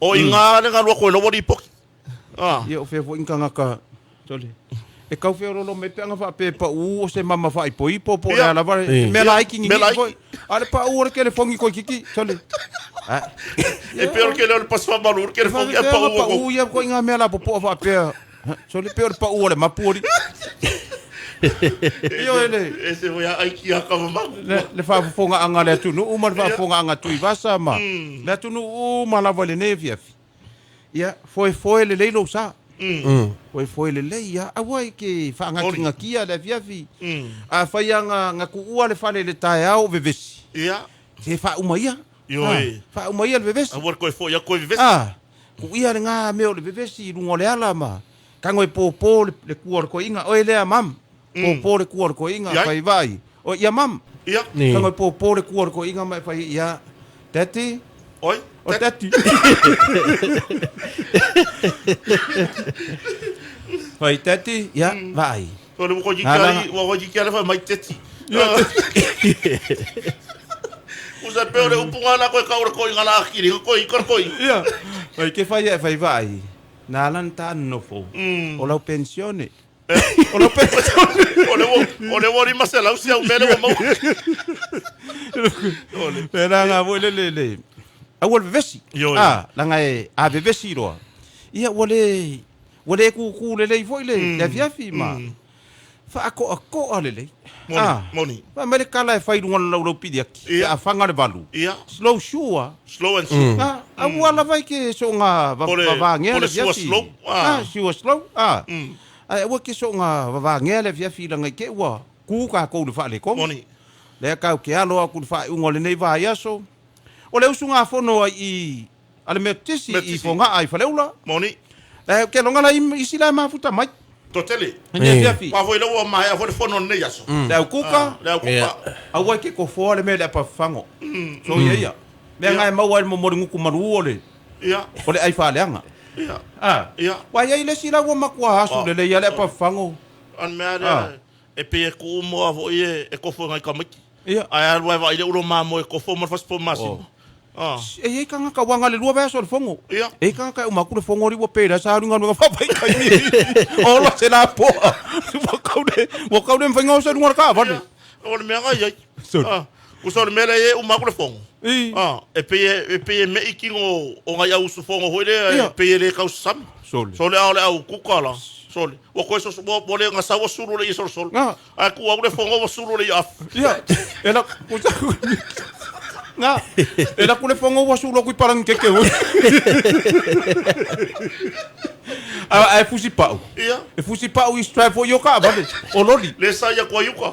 O inga le nga lo ko lo di pokia. Ia o fefo inka ngaka tole. E kau feo rolo me peanga fa pe pa u o se mama fa ipo po la lava me la iki ngi foi. Ale pa u ke le fongi ko kiki tole. E peor que le pas fa malur que le fongi pa u. Pa u ia ko inga me la po fa pe. Tole peor pa u le mapuri. Io ele. Ese voi ai ki aka mama. Le fa fonga anga le tu no u ma fa fonga anga tu i vasa ma. Le tu no u ma lava le nevia. Ia, foi le leilo sa. Foi le leia. Awai ke whaanga kia le fiafi. A whaianga nga ku ua le whale le tae au vevesi. Ia. Te wha umaia. Wha umaia le vevesi. Awar koe foi, koe vevesi. Ku ia le ngā meo le vevesi rungo le ala ma. Kango e pōpō le kuar ko inga. Oe lea mam. Pōpō le kuar ko inga. Whai vai. O ia mam. Ia. Kango e pōpō le kuar ko inga mai whai ia. Tati. Oi. O tati. Vai tati, ya, vai. So le ko jikai, wa jikai fa mai teti. Usa peore upunga na ko ka ko ngala akiri ko ko. Ya. Vai ke vai. Nalan tan no fo. O la pensione. O la pensione. Ole wori masela usia umele mo. Pera nga wo le. Awol vesi. Langa a vesi ro. Ia wole ku le fo le. Le fiafi ma. Fa ako le. Moni. Fa mele kala fa idu ngol lo pidi aki. A fanga le balu. Slow sure. Slow and slow. Awala vai ke so nga va ngele fiafi. She was slow. Wa ke so nga va ngele fiafi langa ke wa. Ku ka ko le fa le ko. Moni. Le ka ke alo ku fa ngol nei va yaso. O le usunga fono I ale metisi I fonga ai faleula. Moni. Ke longa la isila mafuta mai. Totele. Fiafi. Pa foi lo mai a foi fono nei yaso. Le kuka. Le kuka. Awa ke ko fo le me le pa fango. So ia. Me ngai mau ai mo moringu maru ole. Ia. Ole ai faleanga. Ia. Ia. Wa ia ile sila wo makwa hasu le ia le pa fango. An me ara. E pe ku mo avo e ko fo ngai kamiki. Ia. Ai alwa va ile uro mamo e ko fo mo fas po masimo. E kanga ka wanga le lua beso le fongo. Ia. E kanga ka umaku le fongo ri wo pera sa runga nga fa pai kai ni. Ola se la po. Wo kaude mfango sa runga ka va. O le menga ia. Usa le mele e umaku le fongo. E pe me ikingo o ngai au su fongo hoile e pe le ka usam. Sole au kukala. Sole. Wo ko so bo le nga sa wo suru le iso sol. A ku au le fongo wo suru le af. Ia. Ela usa nga ela kule fongo wa sulo ku parang keke ho a fusi pau ia e fusi pau is try for yoka vale o loli le sa ya kwa yuka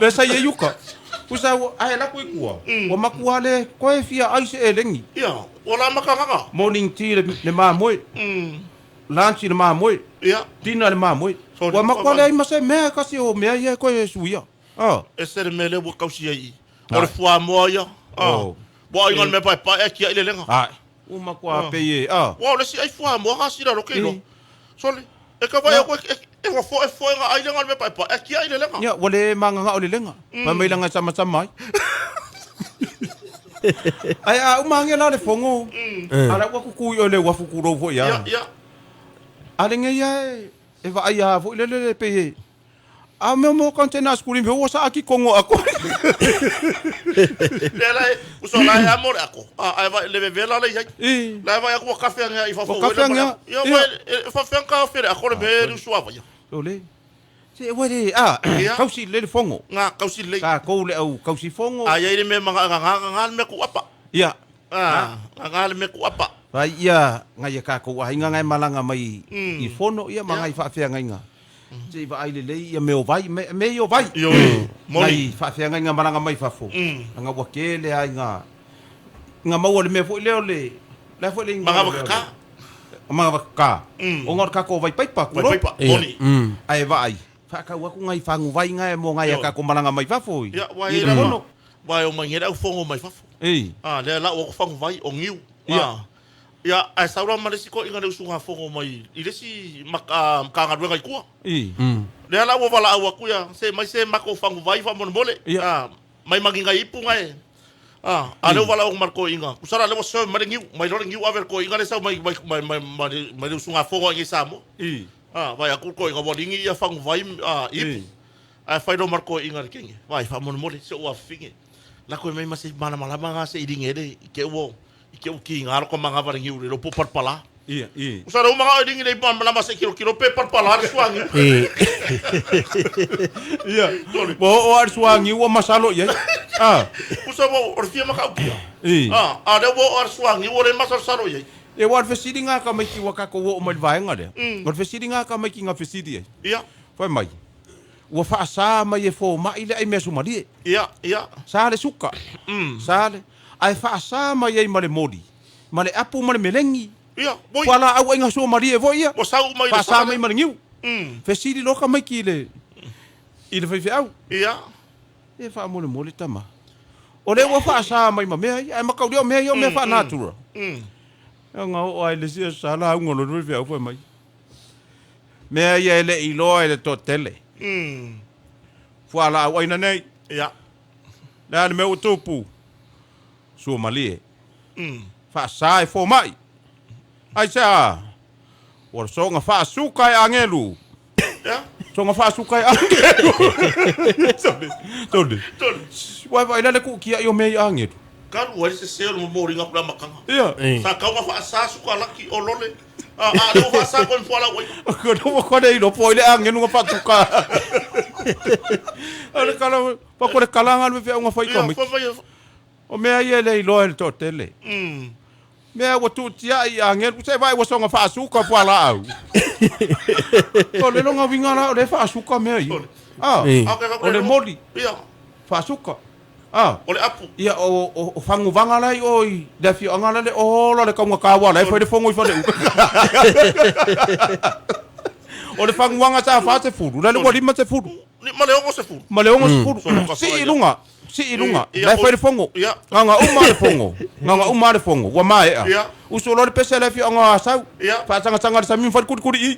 usa a ela ku ikua o makuale ko e fia ai se elengi ia o la makanga morning tea le mamoi lunch le mamoi ia dinner le mamoi o makuale ai mase me kasi o me ia ko e suia e ser mele wo kausi ai o le fua moia Bo ai ngal me pa e kia ile lenga. Uma kwa peye. Wa le si ai fua mo ha sira ro kilo. Sole. E ka vai ko e fo nga ai ngal me pa e kia ile lenga. Ya wale manga nga ole lenga. Pa mai langa sama-sama. Ai uma ngela le fongo. Ala wa ku yo le wa fukuro fo ya. Ya. Ale nge ya e va ai ha fo le peye. A me mo kontena skuli me wo sa aki kongo ako. Lela uso la ya amor ako. Ai va le vela le ya. La va ya ko kafe nga I fa fo. Kafe nga. Ya fa fa kafe ako le be suava ya. Ole. Se wele kausi le fongo. Nga kausi le. Ka ko le au kausi fongo. Ai ile me manga nga me ku apa. Ya. Nga le me ku apa. Vai ia ngai ka ko ai ngai malanga mai I fono ia mangai fa fe ngai nga. Se va ai le ia me o vai me o vai. Yo. Moni fa fe ngai nga malanga mai fa fo. Nga wa kele ai nga mau le me fo le ole. La fo le manga ka. O ngor ka ko vai pai pa ko. Vai pa. Moni. Ai vai. Fa ka wa ku ngai fangu vai ngai mo ngai ka ko malanga mai fa fo. Ya wa ira no. Vai o mangera o fongo mai fa fo. Le la o fangu vai o ngiu. Ya ai saura malesi ko inga le usunga fongo mai. Ile si maka ka ngadwe ngai kua. Le la o vala au aku ya se mako fangu vai fa mon mole. Mai maginga ipu ngai. Ale o vala o marko inga. Usara le so mai ngiu, mai lo ngiu aver ko inga le sa mai usunga fongo ngi samo. Vai aku ko inga bolingi ya fangu vai ipu. Ai fai do marko inga kinge. Vai fa mon mole se o afinge. La ko mai masi mana malama se idingere ke wo ke o ki ngaro ko manga varingi ure lo popar pala usara o manga idingi le ban malama se kilo pe par pala suangi bo o suangi o masalo ye usara o orfia maka ukia de bo o suangi o le masalo ye e war fesidi nga ka mai ki waka ko o mai vai nga de war fesidi nga ka mai ki nga fesidi ia foi mai o fa sa mai e fo mai le ai mesu mali ia sa le suka sa le ai fa sa mai ai male modi male apu male melengi ia boy wala au inga so mari e vo ia o sau mai fa sa mai male ngiu fesidi loka mai ki le ile fe au ia e fa mole tama O le ua whaasa mai ma mea ia, e makau leo mea ia o mea wha natura. Nga o ai le sia sala ungo lo nui fia ufa mai. Mea ia ele i loa ele to tele. Fuala au aina nei. Ia. Lea ni mea ua tupu. Sua malie. Whaasa e fo mai. Ai sea. Ora so nga whaasuka e angelu. Ia. So nga whaasuka e angelu. Tole. Wai vai lele ku kia i o mea i angelu. Karu wai se seo mo mori nga pula makanga. Ia. Sa kau nga whaasa suka laki o lole. Lo whaasa koe mfuala wai. Kono kone i lo po ile angelu nga whaasuka. Ale kala pa kore kalanga le fe nga fai komi. O mea ia le i loa le to tele. Mea wa tu tia i angel, se vai wa songa fa suka po ala au. O le longa vingala o le fa suka mea i. O le moli. Ia. Fa suka. O le apu. Ia o fangu vangala i oi. Le fi angala le o le kaunga kawa le foi le fongo i fa le. O le fangu wanga sa fa se furu, le wa lima se furu. Ni male ongo se furu. Male ongo se furu. Si ilunga. Si ilunga, lai foi le fongo. Nganga uma le fongo. Nganga uma le fongo. Wa mai a. Uso lo le pese le fi anga sau. Fa tanga le sami fa kuri i.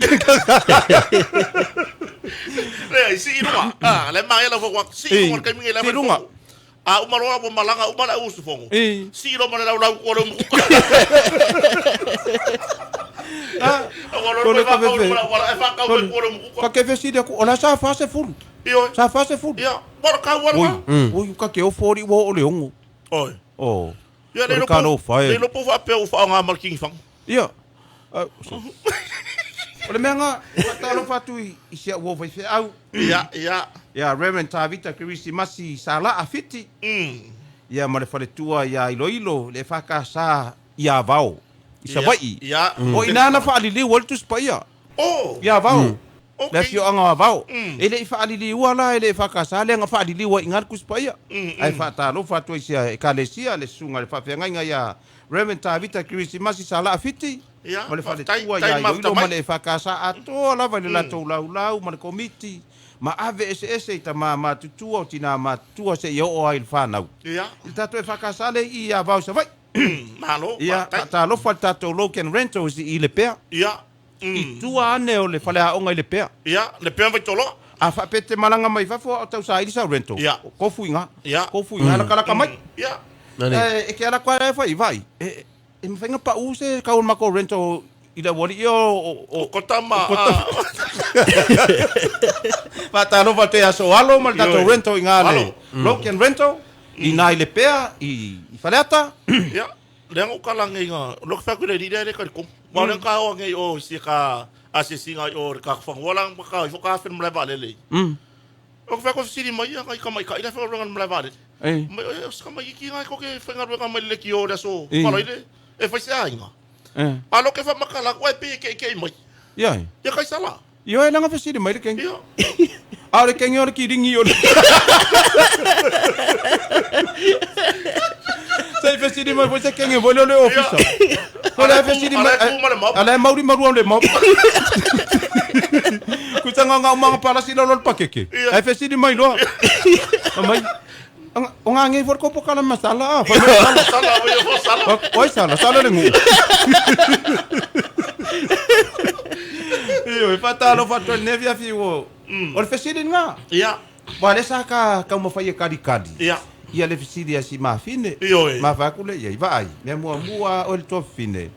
Le si ilunga. Le mai la fo si ilunga kai mi le ilunga. Uma roa mo malanga uma la usu fongo. Si ilunga le la o le mu. Ka ke fesi de ko ona sa fa se furu. Sa fa se furu. Ia, bora ka wala. Oi, ka ke o fori wo o le ongo. Oi. Oh. Ia le lo po fa pe o fa nga marking fang. Ia. Ole menga, talo fatu i sia wo vai fe au. Ia. Ia, Reverend Tavita Kirisi Masi sala afiti. Ia mare fale tua ia ilo le fa ka sa ia vao. Isa vai. Ia. O inana fa ali wol tu spaia. Oh. Ia vao. Okay. Le fio anga vao. Ele i fa ali wala ele fa ka sa le nga fa ali wa ingar ku spaia. Ai fa talo fatu isia e kalesia le sunga le fa fe nga ia Reverend Tavita Kirisi Masi sala afiti. Ia. Male fale tua ia ilo male fa ka sa ato la vale la to lau male komiti. Ma ave ese ta ma tutua o tina ma tua se yo o ai fanau. Ia. Tato e fakasale i a vau sa vai. Malo. Ia, ta lo fa tato loken rento i le pea. Ia. I tua ane o le fale a onga i le pea. Ia, le pea vai tolo. A fa pete malanga mai fa fo o tau sa i sa rento. Ia. Ko fuinga. Ia. Ko fuinga la kala kamai. Ia. E ke ala kwa fa i vai. E me fenga pa use ka un mako rento i da wori o kotama. Pata no te aso alo mal tato rento ingale. Loken rento i nai le pea i faleata. Ia. Lengo kala ngai nga. Lo fa ku le ida le ka ko. Ma le ka o ngai o si ka asisinga o ka fa wala ka fo ka fen mla vale le. O fa ko si mai ka ka mai ka ida fa rongan mla vale. Mai o ska mai ki ngai ko ke fa ngar ka mai le ki o da so. Palo ile. E fa sia inga. Alo ke fa makala ko e pe ke mai. Ia. Ia kai sala. Yo e langa fa si mai le ken. Ia. Aure ken yo ki ringi yo. Sai fa si mai foi ken e vole le ofisa. Ole fa si mai. Ala mauri maru le mau. Ku tanga nga mga para sila lol pakeke. Ai fa si mai lo. Mai. O nga ngai for ko po kala masala. Sala. Oi sala le ngu. Io fa talo fa to nevia fi wo. O fa si nga. Ia. Wale sa ka mo fa ye kadi. Ia. Ia le fisidi si ma fine. Ma fa kule ia vai. Me mua o le to fine.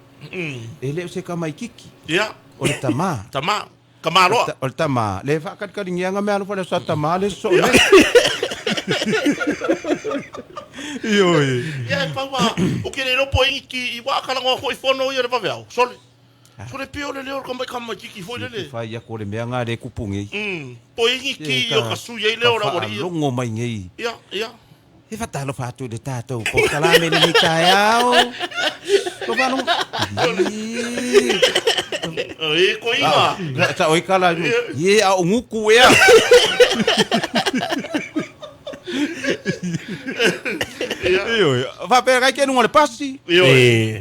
Ele se ka mai kiki. Ia. O le tama. Tama. Kamalo. O le tama. Le fa ka nga me alo fa le sa tama le so. Io. Ia pa wa. O ke le no po ki i wa kala ngo ko i fono ia le pa veo. Sole. Sole pio le leo kamai kiki foi le. Fa ia ko le me nga le kupungi. Po ki o ka su ye le ora wori. Longo mai ngai. Ia. E fa talo fa tu de tato po kala me ni kayao. Ko ba no. E ko inga. Sa oi kala. Ye a nguku ya. Io. Va per che non le passi.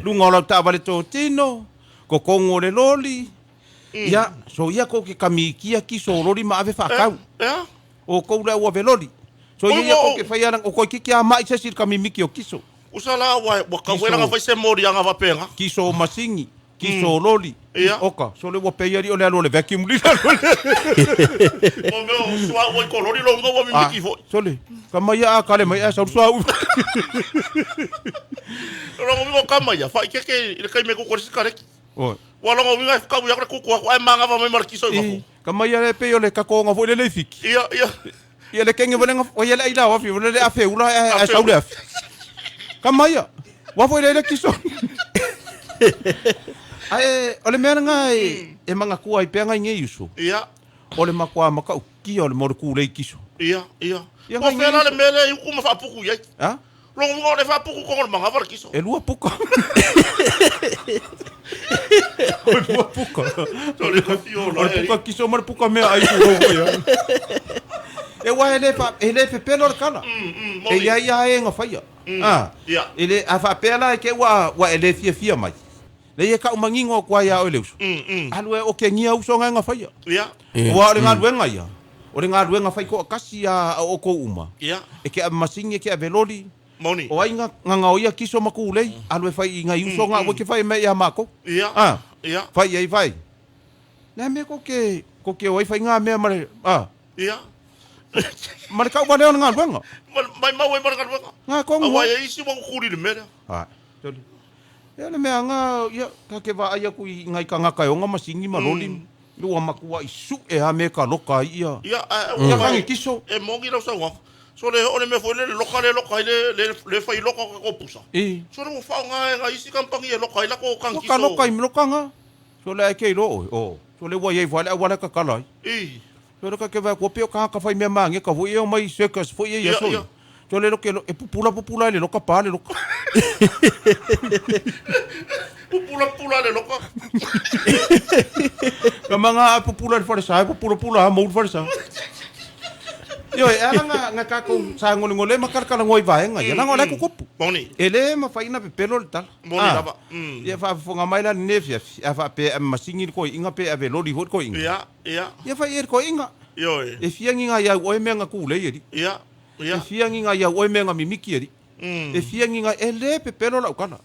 Lungo lo tava le totino. Ko kongo le loli. Ia, so ia ko ke kamiki ki so loli ma ave fa kau. Ia. O ko le o veloli. So ia o ke fai ana o ko ki a mai se ka mimiki o kiso. Usala wa ka wela nga fai se mori anga va penga. Kiso masingi, kiso loli. Ia. Oka, so le wa pe ia o le alo le vacuum lila. O meu sua o kolori lo ngo wa mimiki fo. So le, ka mai a ka le mai a sa sua. Rongo mi ka mai fa ke le kai me ko ko sikare. O. Wa longo mi ka bu ya ko ai manga va me mar kiso va fo. Ka mai a le pe o le ka ko nga fo le fiki. Ia ia. Ia le kenge vole nga o ia le ila wa fi le a fe ula a sa le. Ka mai a. Wa fo le kiso. Ai, ole mea ngai e manga kua I penga nge yuso. Ia. Ole makua maka uki ole mo ku le kiso. Ia, ia. Ia Mo ngai fela le mele u kuma fa puku ye. Ha? Lo ngo le fa puku ko manga var kiso. E lua puka. O lua puka. To le ka fiola. O puka kiso mo puka mea ai ku ho ya. E wa ele fe pelo kala. E ia e nga faia. Ah. Ia. Ele a fa pela ke wa ele fia mai. Le ia ka umangingo kwa ya o leus. Alu e o ke ngia usonga nga faia. Ia. Wa le nga duenga ia. O le nga duenga fai ko kasi a o ko uma. Ia. E ke a masingi ke a veloli. Moni. O ai nga o ia kiso makulei. Alu e fai nga usonga o ke fai me ia mako. Ia. Ah. Ia. Fai ai fai. Na me ko ke o ai fai nga me mare. Ah. Ia. Mare ka wa le nga duenga. Mai mau e mar ka Nga ko nga. Awa e isi mo kuri le mele. Ah. Toli. Ya le mea nga ia ka ke va ai ku ngai ka nga kai o nga masingi maloli. Lua makua isu e ha me ka loka ia. Ia. Ia kangi kiso. E mongi lo sa wa. So le ole me foi le loka le fai loka ko pusa. So le mo fa nga isi kampangi e loka ila ko kan kiso. Ka loka mi loka nga. So le ke lo o. So le wa ye wala ka kalai. So le ka ke va ko pe ka fai me mangi ka vo e mai sekas foi e so. So le loke e pupula le loka pa le loka. Pula le loka. Ka manga pupula le farsa, pupula mo farsa. Yo e ala nga ka ko sa ngole makar ka ngoi vai nga. Nga ngole ko kopu. Boni. Ele ma fai na pe pelo tal. Boni lava. Ia fa fonga mai la nefia. A fa pe masingi ko inga pe ave lodi hot ko inga. Ia, ia. Ia fa ko inga. Yo e fiangi nga ia o me nga ku le iri. Ia. E fiangi nga ia o me nga mimiki iri. E fiangi nga ele pe pelo la ukala.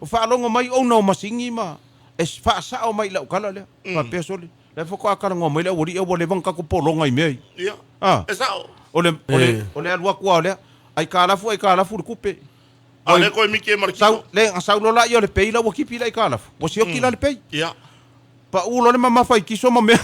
O fa longo mai o no masingi ma. E fa sa o mai la ukala le. Fa pe sole. Le foko akara ngo mai le ori e wole vanka ko polonga i mei. Ia. Ah. E sa. Ole alua ku ole. Ai kala fu kupe. Ale ko mi ke markito. Le saulo la yo le pei la woki pila i kala. Wo si oki la le pei. Ia. Pa ulo le mama fai kiso ma me.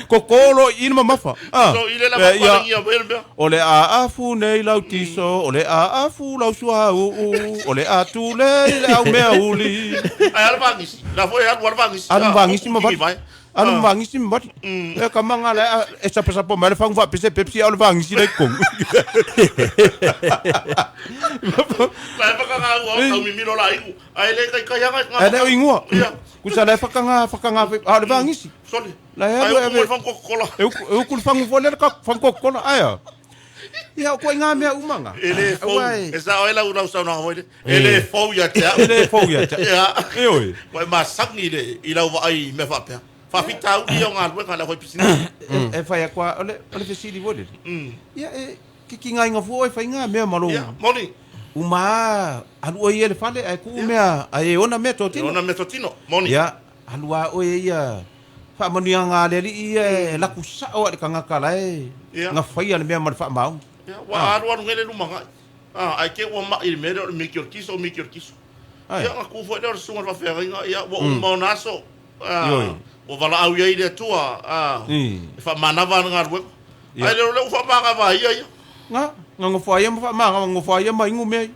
Kokolo in mama fa. Ah. So ile la pa ia belbe. Ole a afu nei lau tiso, ole a afu lau sua ole a tu le au mea uli. Ai al vangis. La foi al vangis. Al vangis ma vai. Anu vangis mi mati. E ka manga la e sa pesa po mare fang va pese Pepsi al vangis le kong. Lai pa ka au mi miro la iku. Ai le kai nga. Ele ingua. Ku sa le fakanga al vangis. Soli. La e ai fang Coca-Cola. Eu ku fang vole ka fang Coca-Cola aya. Ia ko nga mea umanga. Ele fou. Esa ela ura usa na hoile. Ele fou ya te. Ele fou ya te. Ia. Oi. Vai masangi le ila va ai me fa pe. Fa fita u dia nga we kala foi piscina. E fai aqua ole fesili vole. Ia e ki nga fu e fai nga mea malo. Ia, moni. Uma alu o ele fale ai ku mea ai ona me totino. Ona me totino. Moni. Ia alu a o ia fa mani nga le ia la ku sa o ka nga kala e. Nga fai ale mea mal fa mau. Ia, wa aru ngele lumanga. Ai ke wa ma il mero mi kiorkiso. Ia nga ku foi le sunga fa feringa ia wa monaso. O vala au ia ile tua fa manava nga ruo ai le fa paga va ia nga ngo fa ia fa ma ngo fa ia mai ngume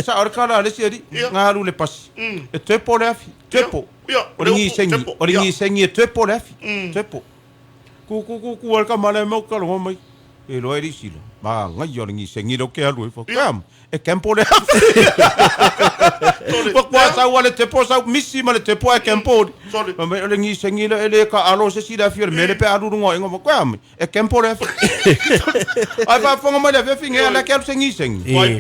sa orkala le seri nga ru le pas e tepo le afi tepo o ringi sengi e tepo le afi tepo ku orka mala mo ka lo mai e lo eri silo ma nga yo ringi sengi lo ke alu fa kam e campo le afi kwa sa wale tepo sa misi ma le tepo e campo ma me le ngi sengi le ka alo se si da fier me le pe alu ngo ngo kwa me e campo le ai va fonga ma le fe finga la ke sengi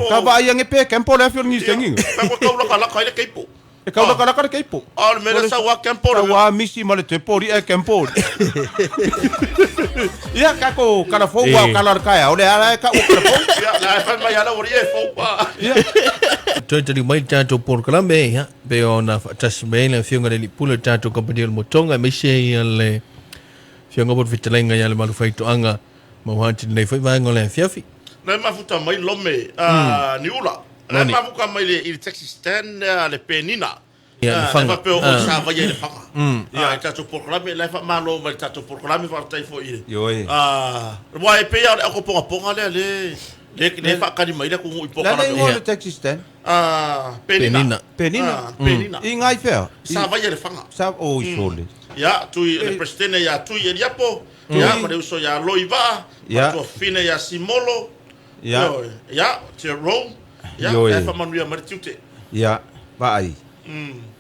ka va ia nge pe campo le fier ngi sengi ka ko ka la ka le keipo E kau laka laka kei po. O le mele sa wa kempo. Sa wa misi ma le te pori e kempo. Ia kako kana fo wa kana kai o le ara ka o kana fo. Ia la fa mai ala ori e fo pa. Ia. Toi te mai tato por kalambe ya. Pe ona tasmele fionga le pula tato kompani mo tonga me se le fionga por fitalenga ya le malu faito anga mo hanti nei foi vai ngole fiafi. Na mafuta mai lome ni ula. Na mafuka mai le taxi stand le penina. Ya fanga pe o sa vai le fanga. Ya tato por kalambe le fa malo mai tato por kalambe fa tai fo ile. Yo e. Wa e pe ya ko ponga le fa kali mai le ku i po La kalambe. le ngole taxi stand. Penina. Penina. I ngai fea. Sa vai le fanga. Sa o sole. Ya tu le presidente ya tu ye yapo. Ya ma uso ya loiva. Ya tu fine ya simolo. Ya te Rome. Ya e fa manuia martiute. Ya vai.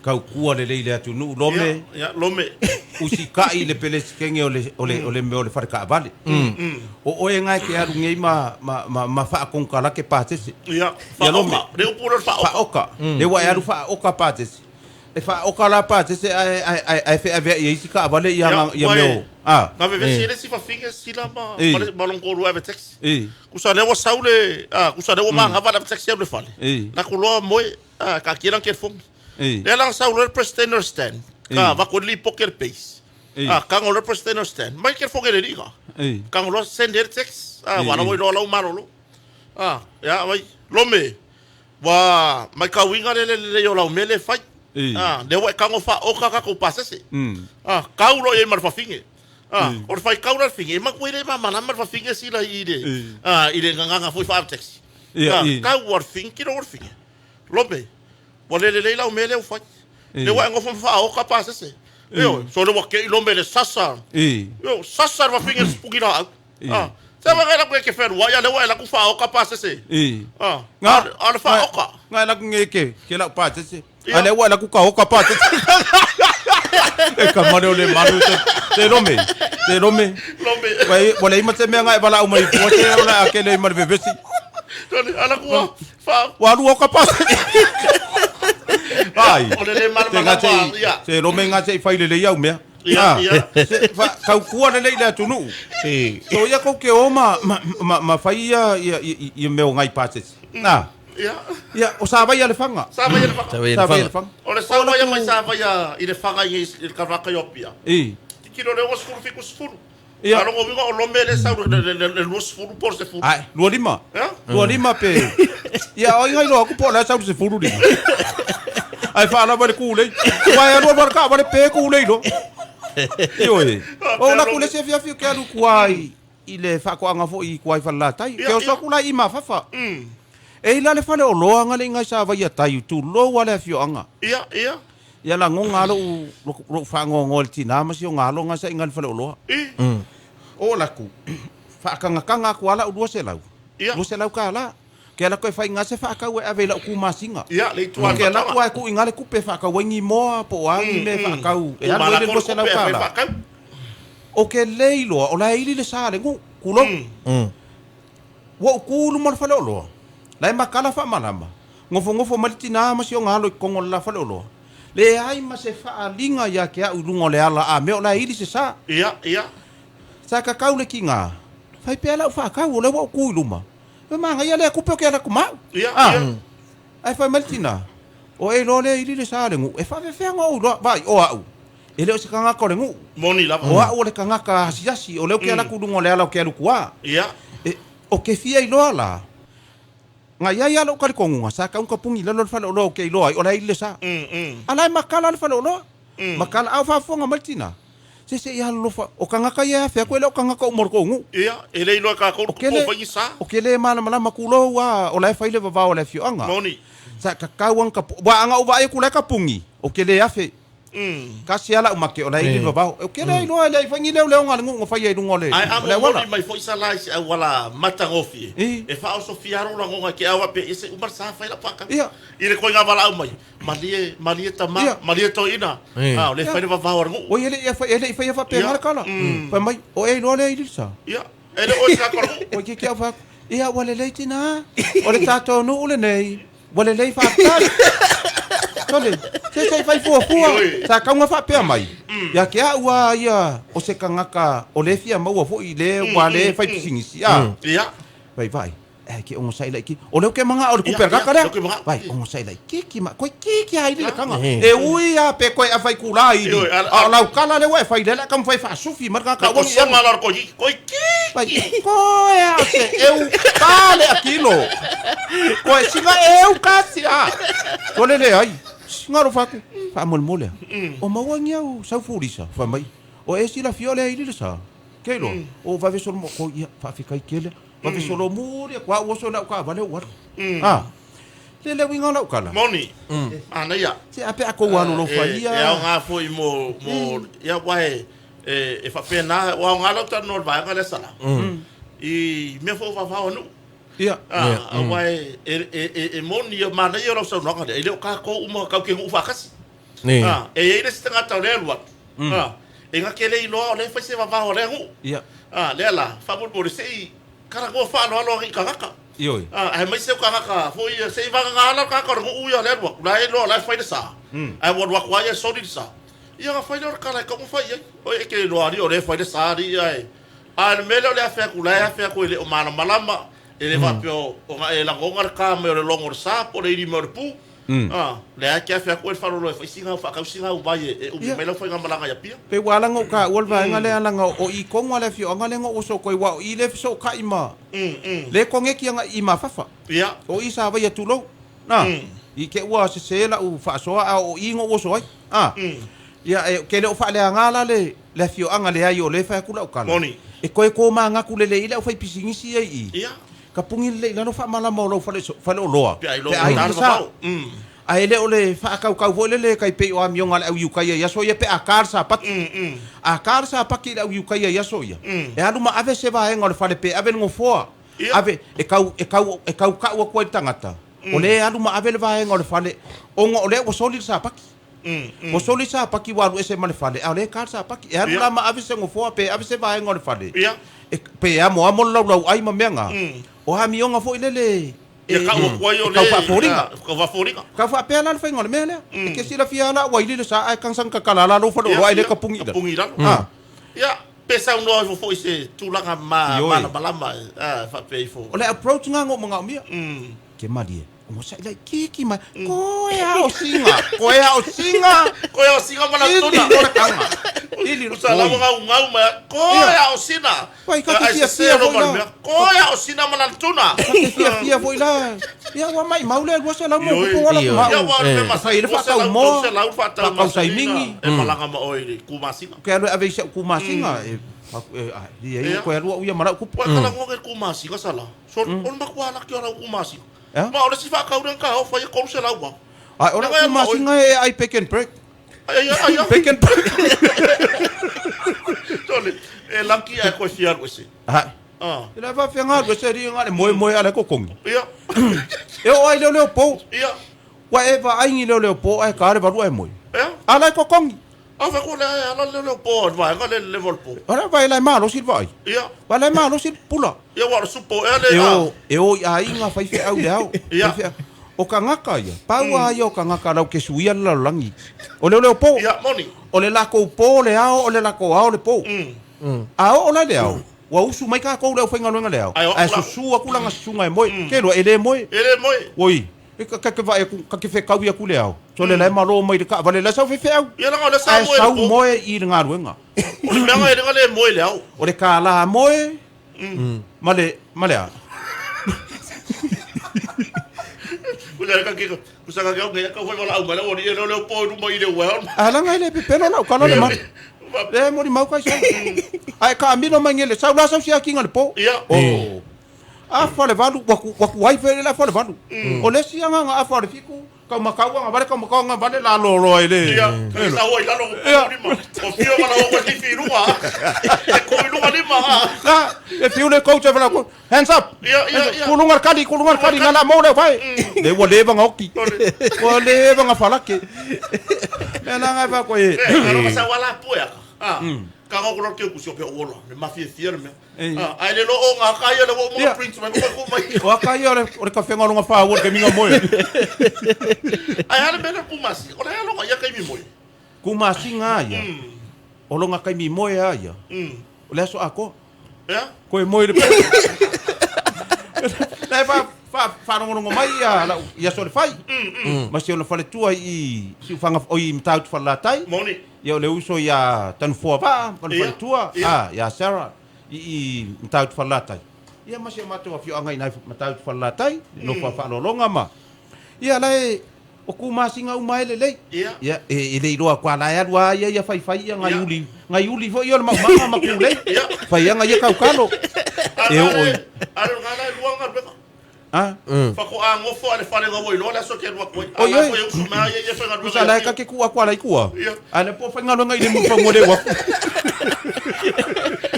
Kau kua le leile atu nu lome. Ya lome. Usi kai le pele skenge ole me ole farka vale. O e ngai ke aru ngei ma fa kon kala ke patese. Ya fa lome. Le upuro fa oka. Le wa aru fa oka patese. E fa oka la patese ai fe ave e sika vale ya meu. Na ve se si fa finga sila ma balon ko ru ave tex. Kusa le wa saule kusa le wa ma hava ave tex le fale. Na ko lo mo ka kiran ke fong. Le lang saule president stand. Ka va ko li poker pace. Ka ngol president stand. Mai ke fong ele diga. Ka ngol sender tex. Wa na mo lo la marolo. Ya vai lome. Wa mai ka winga le yo la mele fai. Le wa ka ngo fa oka ka ko pasese. Ka ulo e mar fa finge. Or fai kaura finge, ma kuire ma mana mar fa finge sila ide. Ide nganga foi fa taxi. Ka war finge kiro war finge. Lope. Wale le la o mele o fai. Le wa ngo fa o capaz se. Eu, so le wa ke lombe le sasa. Eu, sasa va finge spukira. Sa va la ke fer wa ya le wa la ku fa o capaz se. Nga fa oka. Nga la ngeke, ke la pa se. Ale wa la ku ka o capaz. E kamare o le manu te rome. Te rome. Vai, wala ima te mea ngai wala umai puate o la akele ima bebesi. Tole, ala kua. Fa. Walu o kapas. Ai. Ole le manu te rome nga te fai le iau mea. Ia. Fa kau kua le le tunu. So ia ko ke o ma fai ia meo ngai pases. Ya, o sa vai le fanga. Sa vai le fanga. Ole sa vai mai sa vai ile fanga i karaka yopia. Kilo le os furu fikus furu. Ya, lo ngovinga o lombe le sa le los furu por se furu. Ai, lo lima. Lo lima pe. Ya, o ngai lo ku po la sa se furu ni. Ai fa la bare ku le. Vai ro bar ka bare pe ku le lo. Yo e. O la ku le se fia ke alu kuai. Ile fa ko anga fo i kuai fa la tai. Ke o sa ku la i ma fa. E la le fale o loa ngale ngai sa vai tai tu lo wala fio anga. Ia. Ia la ngonga lo fa ngongol tina ma si ngalo nga sa ingal fale o loa. O la ku. Fa kanga ku ala u se lau. Lu se lau ka la. Ke la ko fa inga se fa ka we ave la ku masinga. Ia le tuan. Ke la ku ingale ku pe fa ka wengi mo po angi me fa ka u. E ala le se lau ka la. O ke leilo o la ili le sa le ngu kulo. Wo ku lu mo fale o loa. Lai makala fa malama. Ngofo malitina ma si o ngalo kongo la fa lo. Le ai ma se fa linga ya ke a ulungo le ala a me o la ili se sa. Ia. Sa ka kau le kinga. Fai pela fa ka o le wo ku luma. Me manga ya le ku pe ke la ku ma. Ia. Ai fa malitina. O e lo le ili le sa le ngu. E fa fe ngo lo vai o au. E le o se kanga ko le ngu. Moni la. O a o le kanga ka siasi o le ke la ku lungo le ala o ke lu kuā. Ia. O ke fia i lo ala. Nga ya lo kali konga sa ka un kapungi lo fa lo ke lo ai o la ile sa. Ala makala fa lo. Makala au fa fonga maltina. Se ya lo fa o kanga ka ya fa ko le o kanga ka umor ko ngu. Ia, ele lo ka ko fa isa. O ke le mala makulo wa o la fa ile va o la fi anga. Moni. Sa ka ka wan ka wa anga o va e ku le kapungi. O ke le ya fe. Kasi ala umake o la ile va. O ke le lo le fa ngi le nga ngu fa ye ngole. Ai amo mai fo isa la wala matangofi. E fa o sofia ro nga ke awa pe ise umar sa fa la paka. Ile ko nga bala mai. Malie tama, malie to ina. O le fa le va o ngu. O ele fa fa pe nga kala. Fa mai o e lo le ile sa. Ia. Ele o sa ko. O ke fa. Ia wale le tina. O le tato no ule nei. Wale le fa ka. Tole, se fai fua. Sa kaunga fa pea mai. Ya ke ua ia o se kangaka o le fia maua fo i le wale fai pisingisi. Ia. Vai. Ke ongo sai lai ki. O leo ke manga o le kuper kaka le. Vai, ongo sai lai. Ki ma, koe ki ai le kanga. E ui a pe koe a fai kula i. A lau kala le wai fai le kam fai fa sufi mar kaka. Ko se malar ko ki. Koe ki. Vai, koe a se eu kale a kilo. Koe singa eu kasi a. Tole le ai. Singa ro faku. Fa mole. O mawangi au sau furisa. Fa mai. O e sila fiole ai le sa. Kelo. O va vesol mo ko ia fa fikai kele. Ma pe solo muri kwa woso na ka vale war. Le winga na kala. Moni. Ana ya. Se ape ako wano lo fa ia. Ya nga foi mo ya wai e fa pena wa nga lo ta no va nga le sala. I me fo fa no. Ia. Wai e moni ma na yo lo so no ka de le ka ko uma ka ke u fa kas. Ni. E ile se nga ta le wa. E nga ke le no le fa se va le hu. Ia. Le la fa por se kara ko fa no lo ri kaka. Ioi. Ai mai se kaka foi se va ngala kaka ro u ya le wa. La lo la fa de sa. Ai wo wa kwa ya so di sa. Ia ga fa le kala ko fa ya. O e ke lo ari o le fa de sa ri ai. Al melo le fa ku la fa ku le o mana malama. Ele va pio o e la ngonga ka me le longo sa po le ri mo pu. Le a ke fa ku fa lo fa singa fa ka singa u ba e u me lo fa ngamba ya pia. Pe wala ngo ka wal va ngale ala ngo o I kongo le fio ngale ngo o so ko wa I le so ka ima. Le konge ki nga ima fa. Ia. O I sa va ya tulo. Na. I ke wa se la u fa so a o I ngo o so ai. Ia ke le o fa le ngala le fio anga le ai o le fa ku la kala. Moni. E ko ma nga ku le ile o fa pisingisi ai. Ia. Ka pungi le no fa mala mo lo fa le o loa. Pe ai lo fa. A ele ole fa kau le kai pe o amionga le u kai ya so ye pe akar sa pat. Akar sa paki le u kai ya so ya. E anu ma ave se va en ole fa le pe ave ngo fo. Ave e kau ka o ko tangata. Ole anu ma ave le va en ole fa le ongo ole o soli sa paki. O soli sa paki wa ese ma le fa le. Ole kar sa paki. E anu ma ave se ngo fo pe ave se va en ole fa le. Pe amo lau ai ma menga. O ha mionga fo ile ka o ko yo le ka foringa ka fa pe la fa ngol mele ke sila fia la wa ile sa ai kan sang ka kala la lo fa wa ile ka pungi la ya pesa no fo ise tulanga ma balama fa pe fo ole approach nga ngo mga mia ke malie mo sa ile kiki ma ko ya o singa mala tuna ili usala mo nga ma ko ya o sina ka fia ko ya o sina mala tuna fia foi la ya wa mai maule wa sala mo ko wala ya wa me sa ile fa ka mo ka sa mingi e malanga ma oile ku masinga ke alo ave sa ku masinga dia ko alo uya mara ku kala ngo ku masinga sala so on ba kwa la ki ora ku masinga ma ora si fa ka uran ka o fa ko se la wa ora ku masinga ai pick and break ai pick and break tole e laki ai ko fiar ko se ila va fenga go se ri ngale moi ala ko kong ia e o ai le po ia wa e va ai ni le po ai ka re va ru ai moi ia ala ko kong fa ko le po va ga le vol po ora vai la malo sil vai ia va la malo sil pula ia wa su po e o ai nga fai fe au le au o kangaka ia paua ia o kangaka lau ke suia la langi o le po ia moni o le la ko po le ao o le la ko ao le po ao o la le ao wa usu mai ka ko le fenga no le ao ai su aku langa sunga moi ke lo ele moi oi ka vai ka ke fe kau ia ku le ao so le lai malo mai ka vale la sa fe au ia la le sa moi sa moi I nga ruenga o le nga ele le moi le ao o le ka la moi male a Kusaka ka ngai ka foi la umala o ni le po ru mai le wa ala ngai le pelo na ka le ma le mo ni mau ka sa ai ka mi no mangele sa la sa sia kinga le po a fa le valu wa wai fe la fa le valu o le sia nga a fa le fiku ka makau nga vale ka makau nga vale la lo ile ia sa oi la lo ni ma o fio ma lo ko ti firu wa ko lu ni ma e fiu le coach fa ko hands up kulungar kali ngala mo le vai le wo le nga oki wo le nga fala ke ela nga va ko e no sa wala po ya ka ngo ko ke ku so pe ola me mafia firme Eh. ai le lo o nga ka ya le mo print mai ko mai Wa ka ia ole ka fenga longa fa ke minga moe. ai ala bena ku masi o le lo ya kai mi moi Ku masinga ia. O longa kai mi moe ia. O le so ako. ya Ko e moe le. Lai fa no mai ia so le fai. Ma se ona fale tua I si fanga o I mtau fa la tai. moni Ia le uso ia tan fo va, pa fale tua. Ia Sarah I mtau fa la tai. Ia ma se mato afio anga ina mtau fa la tai, no fa lo longa ma. Ia lai o ku masinga u mai le. Ia e le roa kwa la ia fai ia ngai uli fo ia ma ku le. Fai anga ia kau E oi. ala ngana luanga be Ah, fa ko a ngofo ale fale ngo lo la so ke ro ko O ala ye. ko yo suma ye fa ngalo usa lai ka ke ku kwa lai kua. Ia. Ana po fa ngalo ngai le mu fa ngode wa.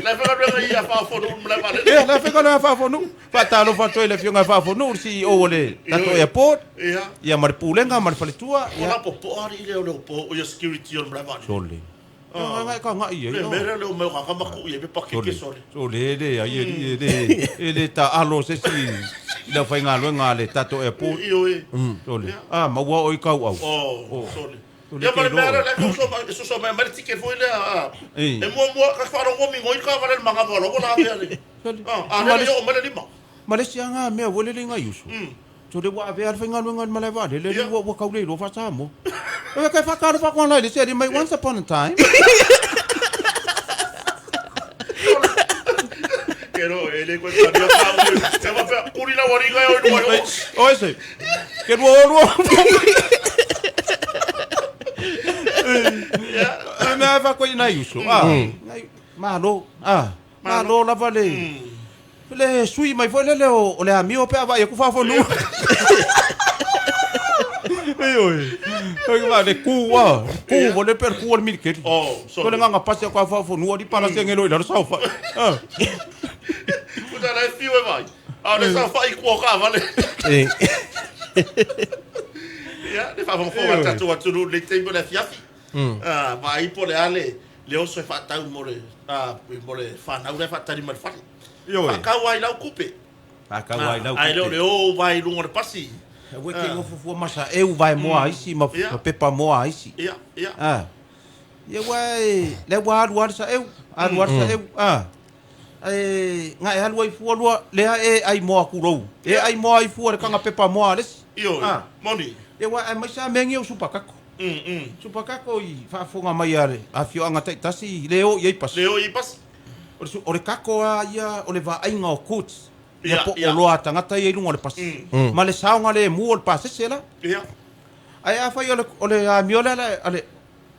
la fa ngalo ia fa fo no mla vale E la fe kana fa fo nu. Fa talo fa toile fionga fa fo nu si o le. Tato airport. ia Ia mar pulenga mar fale tua. ona po ari le o po o security on mla vale Sole. Ngai ka ngai le ia. mere le o me ka ma ku ye be pa ke sore Sole de ai ele ta alo se si. La fa ngalo tato airport. io e Sole. Ah, ma wa oi kau au. oh sole Sole ya ke ma le lo. mere le so ma mer ticket foi le Eh. e mo ka fa ro mi ngoi ka vale manga volo ko la be ale yo me le lima Malaysia nga me wole le ngai usu. So de wa ve al fenga ngal malava le le wa ka le lo fa samo. E ka fa ka fa kon le se di mai once upon a time. pero ele ko ta dia ka se va pe kuri la wori ga yo no O ese. Que lo me fa ko ina usu. Malo. Malo la vale. Le sui mai foi le o le amio pe va ku fa fo nu. Oi. Oi va de ku wa. Ku vo le per ku mi ke. oh Ko le nga pase ko fa fo nu di para se ngelo la sa fa. puta la fiu e vai le sa fa I ko ka vale ya le fa fo ta tu tu le tempo la fiafi vai po le ale le oso fa ta mo le fa na le fa ta mal fa Yo. ka wai la kupe Ka wai lau. ai le o vai lungo pasi We ke ngofo fo masa eu vai moa isi ma pepa moa isi. ya Ye wai le wa sa eu. Sa eu. Ngai halu ai fu le ai moa ku rou. Ai moa ai fu ka nga pepa moa les. io moni Ye wai ai masa mengi o supakako. Supakako I fa fonga mai are. A fio anga tai tasi leo ye pas. leo I pas O le kako ia o le va ainga o coach. Ia, Po ia. o loa tangata ia lunga le pas. Ma le saunga le mu o le pas se la. ya Ai a fai o le miola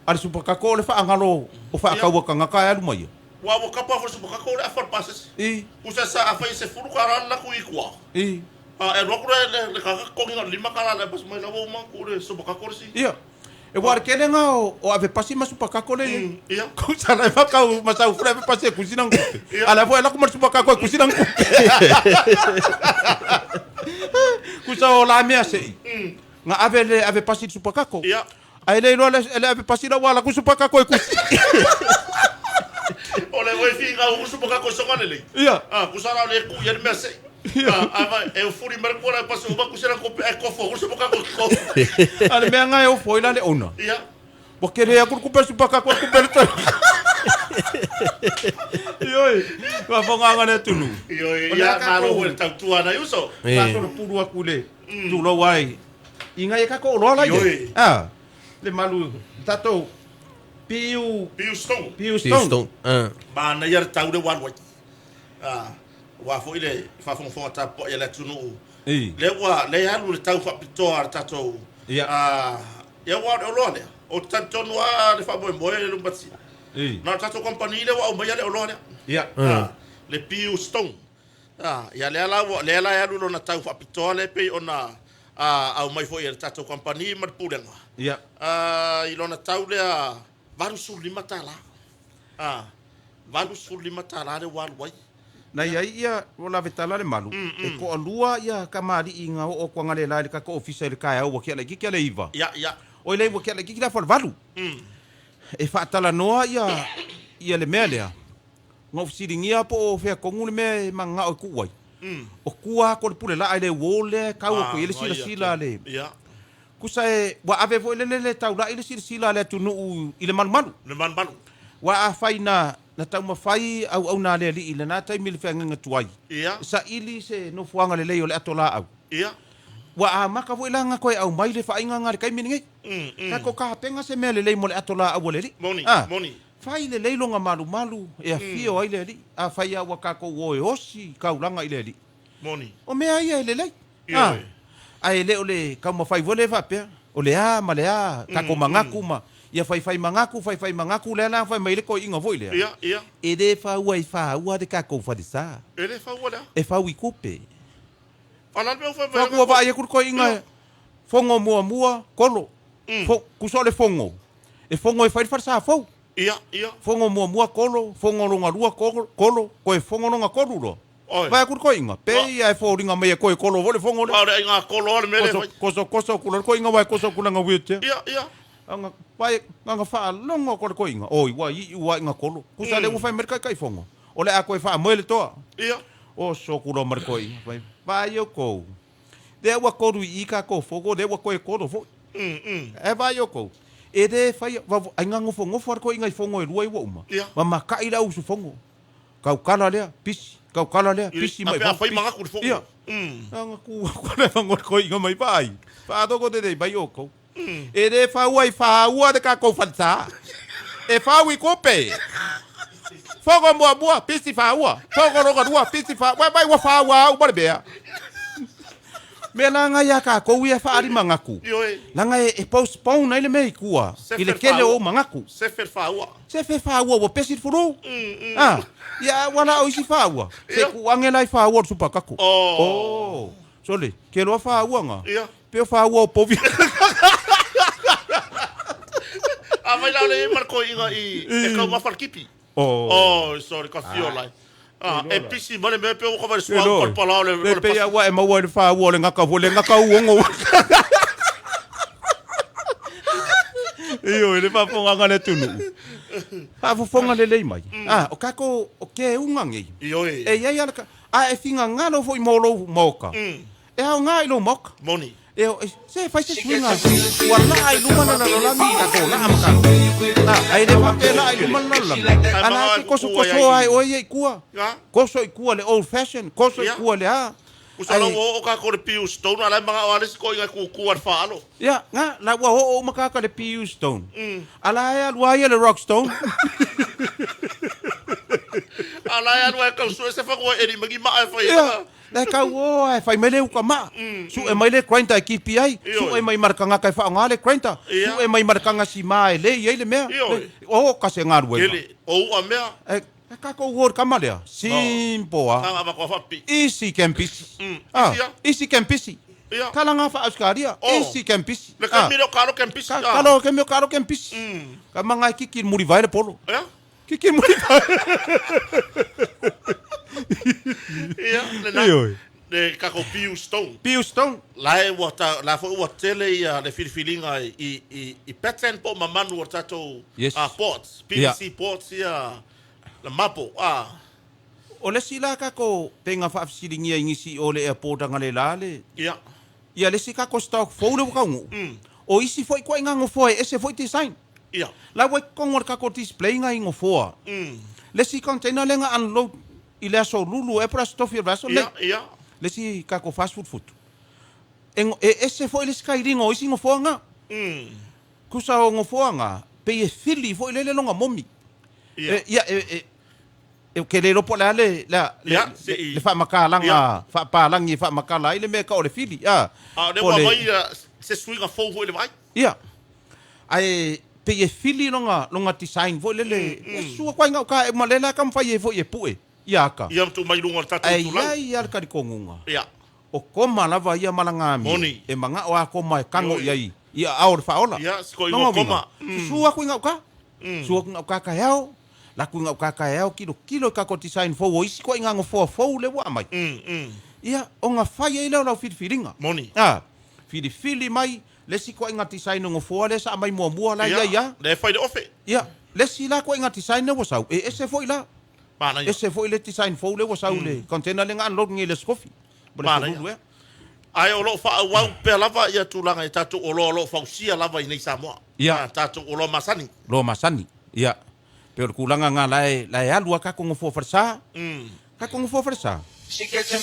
ale supakako o le fa angalo o fa ka waka ngaka alu mai. wa wa ka pa fo ka ko le afar passes I usa sa a fai se furu ka la ku I kwa i e ro ku le ka ko ngi lima ka la pas mai la wo man ku le so ka ko si ia. E war kele nga o ave pasi ma supakako le. ya Ko sa la fa ka ma sa ufra ave pasi kusina ngu. Ala fo la ku ma supakako kusina ngu. Ku sa o la mea se. Nga ave pasi supakako. ya Ai le no le ave pasi la wala ku supakako kusi. ole wo fi ga u so ka ko so ngale le Ia. ku sa la le ku yer mese ava e furi mer ko la pas u ba ku sera ko ko fo u so ka ko Ale mea nga eu foi la le ona. ya Bo kere ya ku supakako ku perto. Ioi. Wa fonga nga le tulu. yo ya na lo wo ta tu ana yuso Pa so puru akule. Tu lo wai. Inga e kako lo la Ioi. Ah. Le malu tato piu piu stone Stone. ba na yer ta de wan wa wa fo ile fa fo fo ta po ya la tunu Eh. le wa le ya lu ta fa pito ar ta to Ia. ya wa lo le o ta ton wa le fa bo le lu batsi Eh. na ta to company le wa o ya le lo le Ia. le piu stone ya le la ya lu na ta fa pito le pe ona au mai fo yer ta to company mar pulenga Ia. ilona tau le varu suli matala varu suli matala le walu wai Na ia ia wala vetala le malu. E ko alua ia kamari inga o ko ngale la ka ko officer ka ya o ke la ki le iva. ya O le wo ke la ki la fal valu. E fa tala noa ia ia le mea lea. Ngau siringia po o fea kongu le mea manga o kuwai. O kua ko le pule la le wole kau ko ile sila le. Ia. Kusa e wa ave vo le tau la ile sila le tunu ile man. Le man. Wa a faina na tau mafai au na le li ile na tai mil fea nga tuai. Ia. Sa ili se no fuanga le o le atola au. Ia. Wa a maka vo ilanga koe au mai le fainga nga le kai miningi. Ka ko ka penga se mele le mo le atola au le li. Moni. Fai le leilonga malu e a fio ai le li. A fai a waka ko o e osi kaulanga ile li. Moni. O mea ia le lei. Ia. Ai le o le ka mo fai vole va pe. O le a ma le a ka ko mangaku ma. Ia fai mangaku le na fai mai le ko inga voi le. Ia. E de fa ua de ka ko fa disa. E le fa ua. E fa wi kupe. Ala me fa Fa ko va ia ko inga. Fongo mua kolo. Fo kusole fongo. E fongo e fai sa fo. Ia. Fongo mua kolo, fongo ronga lua kolo, ko e fongo ronga kolo ro. Vai ko inga. Pe ia e fo ringa me ko e kolo vole fongo le. Ora inga kolo le mele. Koso ko inga vai koso kulanga wite. Ia. Anga pai anga fa longo ko inga. Oi wa inga kolo. Kusale u fai merka kai fongo. Ole a ko e fa moele to. Ia. O so kulo mar ko inga. Vai yo ko. De wa ko i ka ko fogo de wa ko e kolo fo. E vai yo ko. E de fai ainga ngofo ko inga fongo e ruai wa uma. Ma ka ila usu fongo. Kau kala lea pisi mai. A fai manga ku fongo. Ia. Anga ku le fongo ko inga mai pai. Fa do ko de bai o ko. E de fa ua de ka ko fansa. E fa wi ko pe. Fongo mua pisi fa ua. Fongo ronga pisi fa. Vai wa fa ua u bea. Me langa ia ka ko ia fa ari mangaku. Langa e postpone ai le mei kua. Ile kele o mangaku. Se fer fa ua wo pesi furu. Ya wala o isi fa ua. Se ku angela fa ua su pakaku. Oh. Sole, kelo fa ua nga. Pe fa ua po vi. A vai la le marco inga e ka ma farkipi. Oh, sorry, ka fio lai. E pisi mane me pe ko va su por pala le pe ya wa e ma wa fa wa le ngaka uongo. Iyo le fa fonga ngale tunu. Fa fonga le mai. O kako o ke unga ngi. Iyo e ia ia e finga ngalo fo i molo moka. E ha nga ilo moka. Moni. Se fai se swinga. Wala ai lumana na la mi ka ko na amaka. Ai de papela ai lumana la. Ana ki koso ai oye kua. Koso i kua le old fashion, koso i kua le a. Usalo o ka ko le piu stone ala mga wale ko inga ku kuar faalo. Ya, nga la wa o makaka le piu stone. Ala ya lua le rock stone. Ala ya lua ka so se fa ko eri magi ma fa ya. Le ka wo ai fai mele ka ma. Su e mai le 40 ekipi ai. Su e mai marka nga kai fa nga le 40. Su e mai marka nga si mai le ye le me. O ka se nga ruwe. Ele o a me. Kako word kamalea. Simple a. Kanga ko fapi. Easy campisi. Easy campisi. Kala nga fa auskaria. Easy campisi. Le kamiro karo campisi. Karo campisi. Ka mga kikir muri vai le polo. Ya? Kikir muri vai. Ya, le kako piu stone. Piu stone. La fo wa tele ia le filfilinga i pattern po mamanu o tato ports. PVC ports ia la mapo o le sila ka ko penga fa fsilingia ingisi o le airport ngale lale ia le sika ko stock fo le ka ngu o isi foi ko inga ngo foi ese foi design la wa ko ngor ka ko display nga ngo fo le si container lenga unload ile so Lulu e pra stofia vaso le si ka ko fast food ese foi le sky ring o isi ngo fo nga kusa ngo fo nga pe e fili foi le longa momi ke le ropo le fa makalanga fa palangi fa makala ile me ka o le fili le wa mai se swinga fo le vai ai pe e fili longa design vo le su kwa nga ka malela kam fa ye vo ye pue ka tu mai lunga tatu tu la ia ka di kongunga o koma lava ia malanga mi e manga o ko mai kango ia aur fa ola sko i koma su kwa nga ka su nga ka yao la ku ngau kaka eo kilo ka ko design fo isi ko inga ngo fo le wa mai ia o nga fai ile la filinga moni fili mai le si ko inga design ngo fo le sa mai mo la ia le fai de ofe le sila ko inga design wa sau e ese foi la Mana ia. ese foi le design fo le wa sau le container le ngan lo ngi le skofi Mana ia. Ai o lo fa wau pe lava ia tulanga e tatu o lo fausia lava i nei Samoa. Ia. Tatu o lo masani. lo masani ia pe kulanga nga lai alua ka ko ngofo farsa ka ko ngofo farsa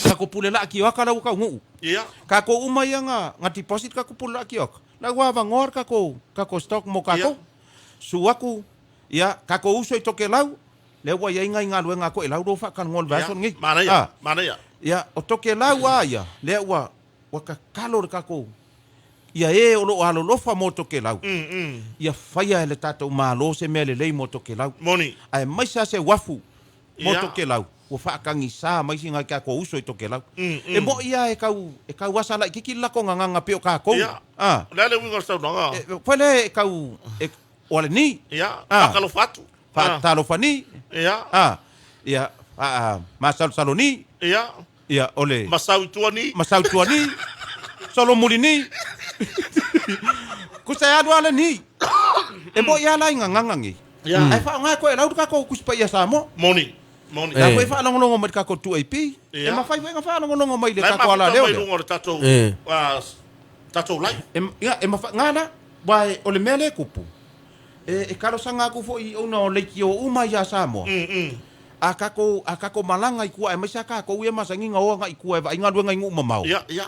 ka ko pule la ki waka la ka ngu Ia. ka ko uma ia nga deposit ka ko pule la ki waka la wa ngor ka ko stock mo ka ko suaku ia ka ko uso i toke lau le wa ia inga lu nga ko lau do fa kan ngol vason ngi Mana ia. Mana ia. ia o toke lau ia le wa ka kalor ka ko ia e o lo alo lo fa mo toke lau ia faia le tato malo se mele le mo toke lau Moni. ai mai sa se wafu mo Ia. toke lau o fa kangi sa mai singa ka ko uso i toke lau e mo ia e kau wasala kiki la ko nganga pe o ka ko Ia. Le wingo sa nanga. pole kau ole ni Ia. Pakalo fatu. fa talo fani Ia. ia masal saloni Ia. ia ole Masau tuani. masau tuani solo mulini kusa adu ala ni e mo ia la nganga ngi Ia. ai fa nga ko lau ka ko kuspa ia samo Moni. Moni. la ko fa longo mai ka ko tu ai pi e Ia. ma fa nga longo mai le Lai ka ko ala leo. leo Lungo tatu. Tatu lai. e ma fa nga na vai ole mele kupu e karo sanga ku fo i ona o le ki o uma ia samo akako malanga i kua e maisa ka ko ia masangi nga o nga i kua e vai nga ngai ngu mamau Ia. Ia.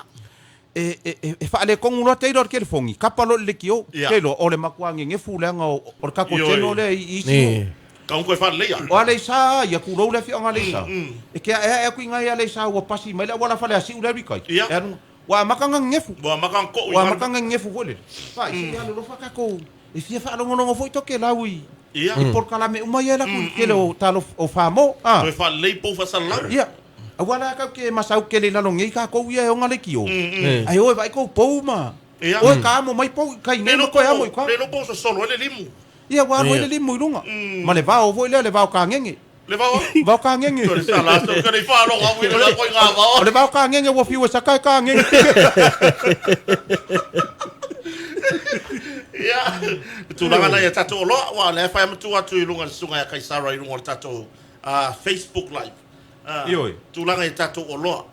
e fa le kongu lo teiro ke le fongi kapalo le kio Ia. kelo o le makua nge fulanga o ka ko Ioi. teno le i Ni. Kau koe whare leia. o ale sa ia ku lo le fi nga le sa e ke e ku nga ia le sa o pasi mai le wala fale asi ule rikai Ia. wa makanga ngefu Wa makan ko. wa makanga ngefu vole fa i ia lo fa ka ko e fia fa lo ngono foi to ke lawi Ia. i por kala me uma ia la ku ke lo talo o famo Koe whare lei pou whasara lau. ia awala ka ke masau ke le lalongi ka ko ia o nga le kio ai o vai ko pou ma Ia. o ka mo mai pou kai ne Leno ko ya mo ka Le no pou sa solo. Ele limu. ia wa mo le limu lunga ma le va o vo le va ka ngenge Le vau. va ka ngenge Koe sa la. So kare wharo ngā wira la koe ngā vau. o le va ka ngenge wo fi wa sakai ka ngenge Ia. Tūranga nei e tato o loa. Wa le whai amatu atu i runga sunga ya Kaisara i runga o tato Facebook Live. Ioi. Tūranga i tato o loa.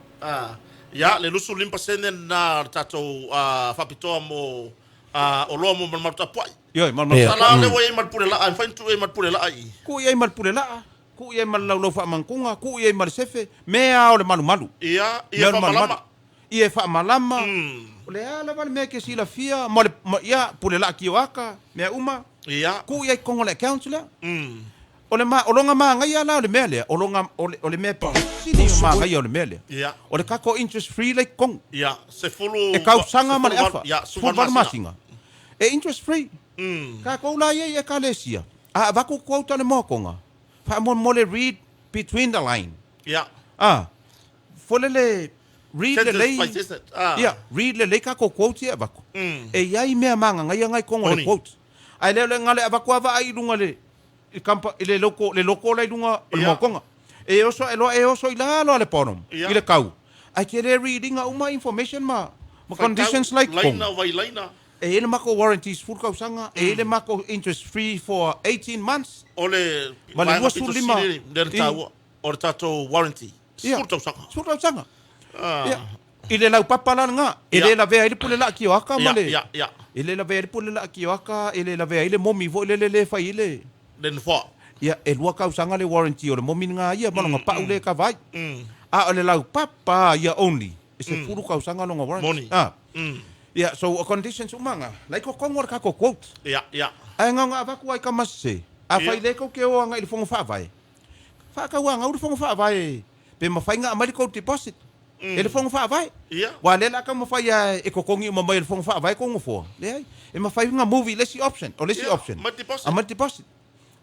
Ia, le lusu limpa sene na tato whapitoa mo o loa mo marmaruta puai. yo mal Ia. Sala le wai marpure la. Ai whain tu e marpure la ai. ku ia mal pule la ku ia mal lo fa mankunga ku ia mal sefe mea o le malu malu Ia. Ia whamalama. ia fa malama o le ala vale me ke sila fia mo le ia pule la ki waka me uma Ia. ku ia kongo le counselor o le ma o longa ma ngai ala o le mele o longa o le me pa sini ma ngai o le mele Ia. o le kako interest free le kong Ia. Se fulu. e kau sanga ma le afa Ia. fu var masinga e interest free ka ko la ia e kalesia a va ko ko tale mo konga fa mo le read between the line Ia. fole le read le lei Ia. read le lei ka ko quote ia va ko e ia mea manga ngai kongo le Oni. quote ai le ngale ava ko ava ai lunga le i kampa ile loko le lunga le Ia. mo konga e oso i la lo le ponom Ia. i le kau ai ke le reading a uma information ma conditions like kong Laina vai laina. e ele mako warranties full kau sanga e ele mako interest free for 18 months Ole. Ma le vai lua ngapito sulima. siri le tau. O le tato warranty. Ia. Sul tau saka. full kau sanga ia i le lau papala nga i Ia. le la vea i le pule la ki o aka ma Ia. le Ia. Ia. i le la vea i le pule la ki o aka i le la vea i le momi vo i le fai i le Den fo. ia e lua kau sanga le warranty o le momi nga ia malonga pa ule ka vai a o le lau papa ia only e se furu kau sanga longa warranty Moni. ia so o conditions umanga lai ko kongor ka ko quote Ia. Ia. ai nga ava ku ai ka masse a Ia. fai le ko ke o nga i le fonga fa vai fa ka wa nga u le fonga fa vai pe ma fai nga amari ko deposit e le fonga fa vai Ia. wa le la ka ma fai e ko kongi ma mai le fonga fa vai ko ngofo le ai e ma fai nga movie lesi option o lesi Ia, option ma deposit. a ma deposit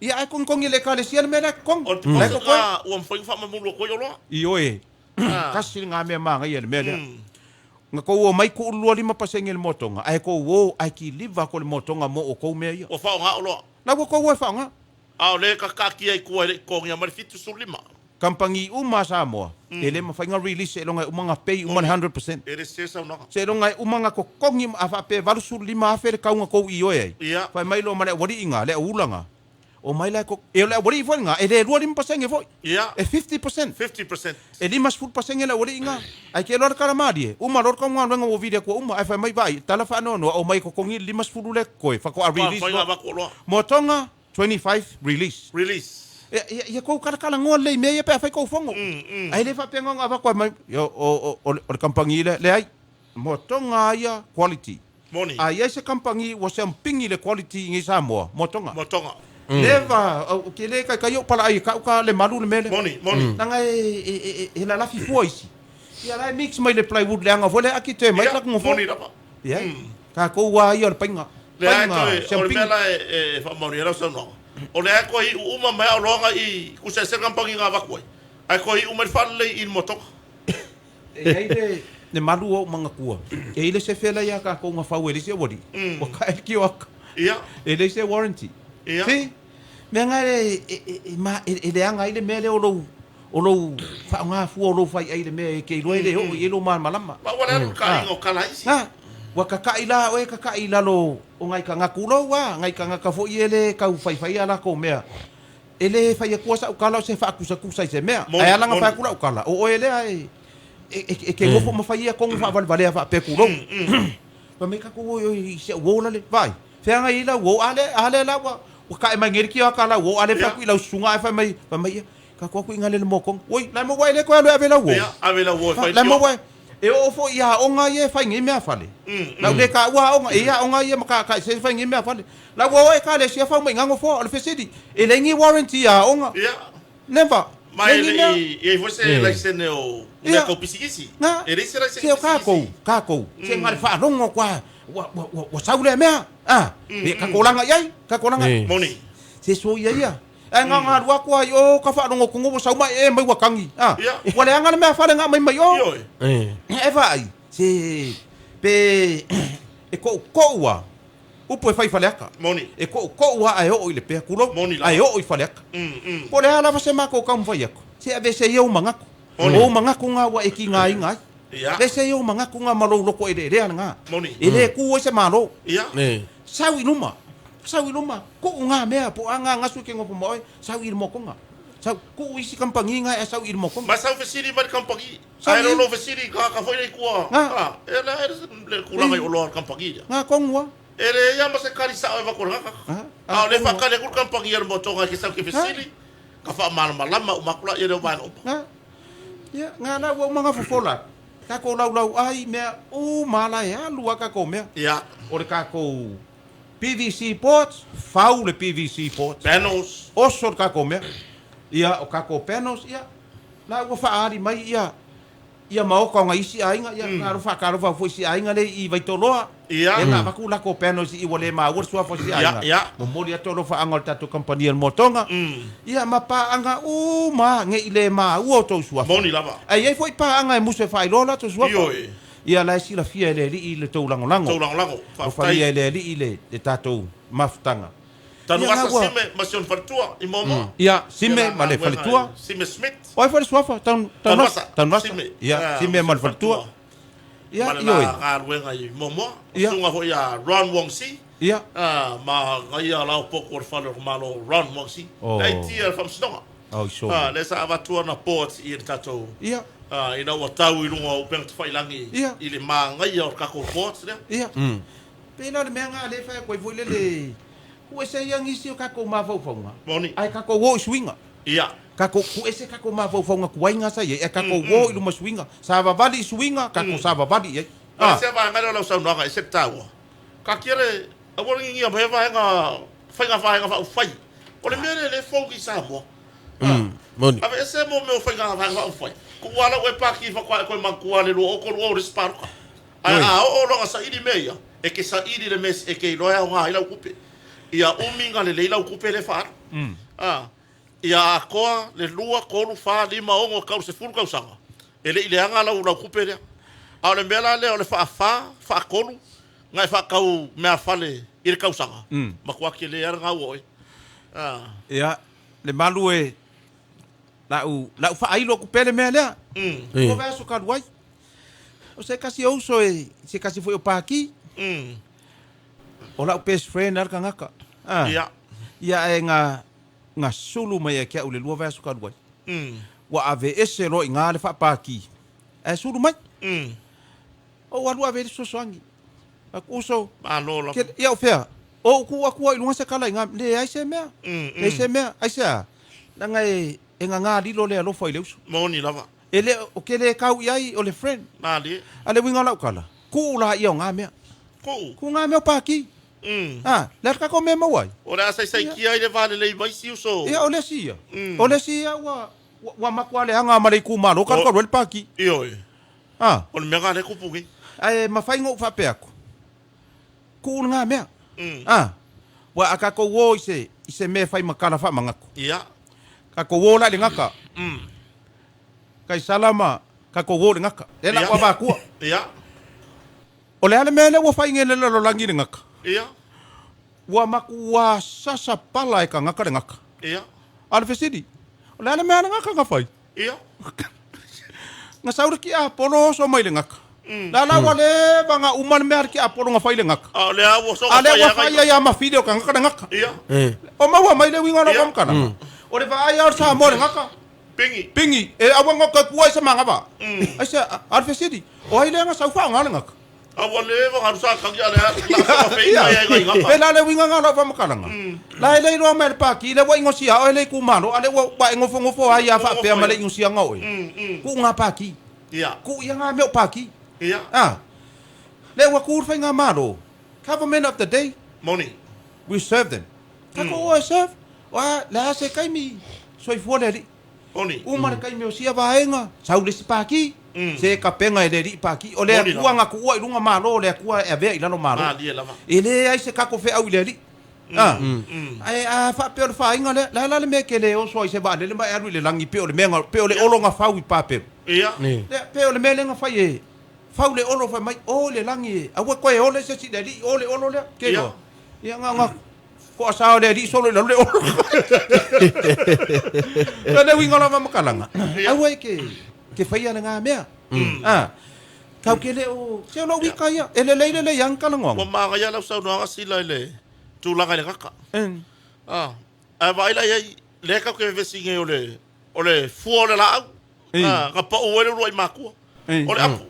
ia ai kongi le ka le sia me la kong O te Lai posa ko ka uam whaing wha mamulu ko yoloa. i oe Ah. kasi nga me ma nga ia le me le nga ko o mai ko lua lima pasenge le motonga ai ko wo ai ki liva ko le motonga mo o ko me ia O whao ngā oloa. na ko wo fa nga A o le ka kaki ai kua e kongi a marifitu sulima. kampangi uma Samoa ele ma fainga release elonga umanga pay 100% E re se sa unaka. se elonga umanga ko kongi afa pe valusu lima afe le kaunga ko i oe Ia. fa mai lo mane wari inga le ulanga O mai la ko e la wori foi nga e le 2% e foi. Ia. E 50%. 50%. E 5% la wori nga. Ai ke lor kala mari. Uma lor ka ngwa nga o video ko uma ai fa mai vai. Tala fa no o mai ko kongi 5 le ko fa ko a release. Fa nga ba ko lo. Motonga 25 release. Release. Ya ko kala ngol le me pe fa ko fongo. Ai le fa pe nga ba ko mai yo o kampangi le ai. Motonga ya quality. Moni. Ai ese kampangi wo se pingi le quality ngi Samoa. Motonga. Motonga. Leva ke le ka yo pala ai ka le malu le mele. Moni. Nanga e la lafi foisi. Ya la mix mai le plywood le anga vole aki te mai la ngo fo. Moni rapa. Ya. Ka ko wa yo le pinga. Le ai to o mela e fa moni ra so no. O le ko i uma mai o longa i ku se kampangi nga ba ko. Ai ko i uma fa le il motonga. E ai le malu o manga kua. E ile se fela ya ka ko nga fa wele se wodi. O ka e ki o. Ia. E le se warranty. Ia. Si. Me nga le anga ile mele o lo fa nga fu o lo fa ile me ke lo ile o ile ma malama. Ba wala ka ngo kala isi. Ha. Wa ka ila o ka ila lo o ngai ka nga kulo wa ngai ka nga ka fo ile ka u fai ala ko mea. Ele fai ko sa ukala se fa kusa se mea. Ai ala nga fa kula ukala. O ele ai e ke go fo ma fai ko fa vale fa pe kulo. Pa me ka ko yo se wo la le vai. Fe nga ila wo ale la wa. O ka e mangeri ki akala wo ale fa ku ila sunga fa mai ka ko ku ngale mo kong oi la mo wai le ko ale avela wo avela wo fa la mo wai e o fo ia o nga ye fa ngi me afale la le ka wa o nga ia o nga ye ka se fa ngi me afale la wo e ka le se fa mai ngango fo le fesidi e le ngi warranty ya o nga never mai e você la sene o le ko pisigisi e le se la se ka ko se ngal fa rongo kwa wa saule mea ka kolanga yai ka kolanga moni se so ia nga nga wa ko yo ka fa rongo kungo sa mai e mai wakangi wala nga me fa nga mai mai yo e vai se pe e ko wa upo e fai faleaka moni e ko wa ai o ile pe kulo ai o i faleaka po le ala se ma ko kam vai ko se ave se yo mangako o mangako nga wa e ki nga inga le se yo mangako nga malo loko e re nga ele ku se malo sawi luma ko nga mea po anga ngasu ke ngopo moi sawi mo ko nga sa ku isi kampangi nga sawi mo ko mas sa fesiri mar kampangi ai lo fesiri ka foi ku ela le kula mai olor kampangi nga kongwa ele ya mas kali sa va ko nga le fa kale ku kampangi er motonga ke sa ke fesiri ka fa mal malama makula ye do ban ya nga na wo mga fofola ka ko lau ai mea mala ya lua ka ko mea ya ore ka ko PVC pots, faule PVC pots. Panels. Osor kako mea. Ia o kako panels, ia. La ua whaari mai, ia. Ia maoka nga isi ainga, ia. Ngaro whakarofa fo isi ainga le i vaitoloa. Ia. E nga maku lako panels i wale maa ua sua fo isi ainga. Ia. Momoli atolo whaangol tatu kampania motonga. Ia mapa anga ma nge ile maa ua o tau sua. Moni lava. Ai pa anga e muse whailola tau sua. Ioi. Ia la sila fia le li le tau lango. O faia le li le tatou maftanga. Tanu asa sime masion fartua i momo. Ia sime male fartua. Sime Smith. Oi fa swafa tan wasa. Ia sime male fartua. Ia io. Nga wenga i momo. Sunga ho ia Ron Wongsi. Ia. Ma ia la poko falo malo Ron Wongsi. Dai tia fam stonga. Oh so. Lesa avatua na port i tatou. Ia. Ina wa tau i lunga o peng whailangi i le māngai o kako ports lea. Ia. Pena le mea ngā le whai koe vui le kue se iang isi o kako mawhauwhaunga. Moni. Ai kako wo i swinga. Ia. Kako kue se kako mawhauwhaunga kuainga sa ye. E kako wo i luma swinga. Sa vavali swinga, kako sa vavali ye. Se va ngare lau sau nanga e se taua. Ka kere, a waringi ngia mewa whainga whai. O le mea le whauki sa mua. Moni. Ave ese mo me whainga whai. Ku wala we paki fa kwa ko mankua le lo ko lo risparuka ai o lo sa idi meia e ke sa idi le mes e ke loya nga ila kupe ia uminga le leila kupe le fa ia ko le lua ko lu fa lima o ka se furu ka usanga ele ile anga la kupe le a le mela le o le fa ko lu nga fa ka u me afale ile ka usanga makua ke le nga wo ia le malu e Lau fa ailo ku pele mea lea. Ko vea so karuai. O se kasi ouso e, se kasi foi o paki. O lau best friend ar kangaka. Ia. Ia e nga nga sulu mai kia ule lua vai suka duai wa ave ese ro inga le fa paki e sulu mai o wa lua ve so soangi aku so Malo. ke ia ofea o ku ilunga se kala inga le ai se mea le se mea ai se nanga e nga lilo le alo foi leus Moni lava. ele o ke le kau iai o le friend Mali. ale winga lau kala ku la ia nga mea ku nga mea paki le ka ko me mawai Ora sai kia ile vale le vai si uso. ia o le sia wa makwale hanga male ku malo ka ko le paki Io. O me ngale ku pugi. ai mafaingo fa pe aku ku nga mea wa aka ko wo ise me fai makala fa mangaku Ia. ka ko wo la le ngaka kai salama ka ko wo le ngaka e la wa ba ku Ia. o le ale mele wo fai ngele lo langi le ngaka Ia. wa maku wa sasa pala e ka ngaka le ngaka Ia. ale fesidi o le ale mele ngaka nga fai Ia. nga sauri ki a polo so mai le ngaka la wale banga uman me ki a polo nga fai le ngaka Ale awo so. ale wa fai ya ma video ka ngaka le ngaka Ia. o ma wa mai le winga no kam kana o le va ai ar sa mo le ngaka pingi e awa nga ka kuai sa manga ba ai sa al fesidi o ai le nga sa fa nga le ngaka Awale va harusa ka ya le la sa fe ya ga. e la le winga nga no fa makala nga la le ro mer pa ki le wa ngosi a o le ku mano ale wa ngofo ai ya fa pe ma le ngosi nga o ku nga pa ki Ia. ku ia nga me pa ki Ia. le wa ku fa nga mano government of the day Moni. we serve them ka ko o serve wa la se kai mi soi fo le Moni. umar kai mi o sia va enga sau le pa ki se ka penga e le ri pa ki o le ku nga ku o lunga mano le ku e ve ila no mano Ali lava. ele ai se ka ko fe au le ri ai fa pe o fa inga le la me ke le o so se va le mai aru le langi pe o le menga pe o le olo nga fa wi pa pe Ia. le pe o le me le nga fa ye fa le olo fa mai o le langi a wa ko e o le se si le ri o le olo le ke yo ia nga ko sa le ri so le olo le winga la ma kalanga ai wa ke fa ia nga me kau ke le o se lo wi ka ia ele le yang kalanga Wa ma ga ya la sa no ga sila le. Tu la ga le kaka. A vai la ye le ka ke ve singe ole fu ole la. Ka pa o le roi maku. Ole apu.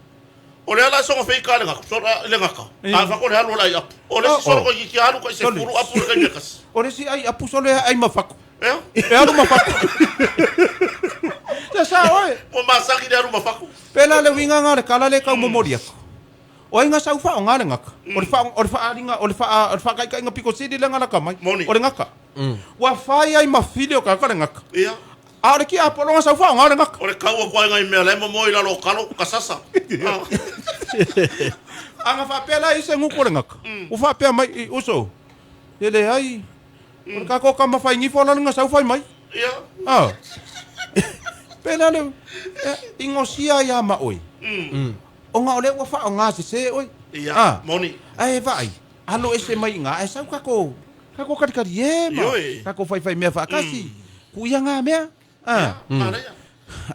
Ole ala so fe ka le ngaka. So le ngaka. A fa ko le halu la ya. Ole so ko ki halu ko se furu apu le mekas. Ole si ai apu so le ai mafaku. Eh? E alu mafaku. Sa oi. O masaki le alu mafaku. Pela le winga nga le kala le ka momoria. O inga sa ufa nga le ngaka. O fa aringa o fa kai nga piko sidi le ngala ka mai. O le ngaka. Wa fa ai mafilio ka ka le ngaka. Ia. A le ki a polo nga sa ufa nga le ngaka. Ole ka wa ngai me le mo ila lo kalo kasasa. Anga fa pela i se nguko le ngaka. U fa pe mai uso. Ele ai. O ka ko ka ma fa ngi fo la nga sa ufa mai. Ia. Pela le ingosia ya ma oi. O nga ole wa fa nga se oi. Ia. Moni. Ai vai. Alo ese mai nga e sa ka ko kari ye ma. Ka ko fai me fa kasi. Ku ia nga me.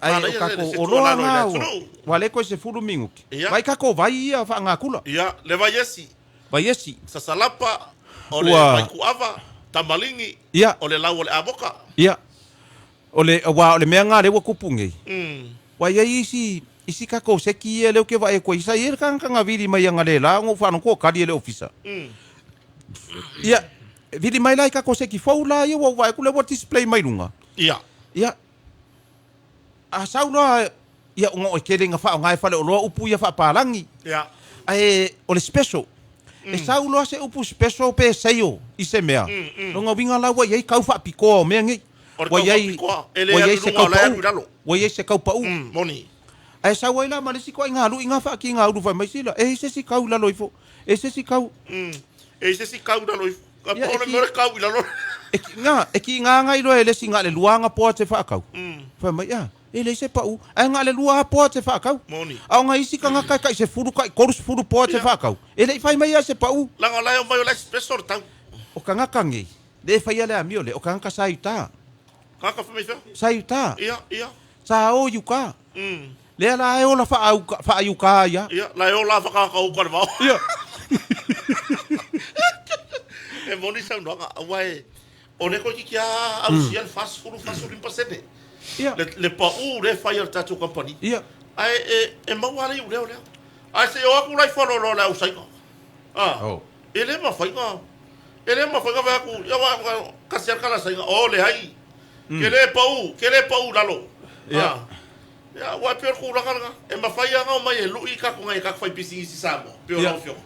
Ai o ka ko o roa nga. Wale ko se furu mingu. Vai ka ko vai ia fa nga kula. Ia, le vai esi. Vai esi. Sa salapa ole vai ku ava tamalingi. Ia. Ole lau ole aboka. Ia. Ole mea nga le wa kupungi. Wa ia isi ka ko se ki le ke va e ko isa ir kan nga vidi mai nga le la ngo fa no ko ka le ofisa. Ia. Vidi mai lai ka ko se ki fo la ia wa ku le wa display mai lunga. Ia. Ia. A sauna ia ngo e kele nga fa nga fa le o upu ia fa palangi. Ia. Ai ole special. E saulo se upu special pe seio i se mea. No nga winga la wa ia ka fa piko me ngi. Wa ia se ka pa. Wa ia se ka pa. Moni. Ai sa wa ila ma si ko nga lu inga fa ki nga lu fa mai sila. E se si ka la loifo. E se si ka. E se si ka la loifo. Ka po le ka la lo. E ki nga ilo ele si nga le luanga po te fa ka. Fa mai ya. Ele se pa u. Ai nga le lua po te fa ka. Moni. Au nga isi ka nga ka se furu ka korus furu po te fa ka. Ele fa mai ya se pa u. La nga la o mai la spesor tau. O ka nga ka ngi. Le fa ya le amio le o ka nga sa ita. Kaka fa mai fa? Sa ita. Ia. Sa o yuka. Le la e ola fa yuka ya. Ia, la e ola fa ka ka u ka ba. Ia. E moni sa no nga wai. O ne ko ki au sia fast food pasene. Ia. Le pa le fire tattoo company. Ia. Ai e mawale u leo. Ai se o aku lai folo lo la usai ko. Oh. Ele ma fai ko. Ele ma fai ko va ku ya wa ka ser kala sai o le ai. Ke le pau lalo. Ia. Ya wa per ku la kala. E ma fai nga mai lu I ka ko ngai ka fai pisi si samo. Pe o fio.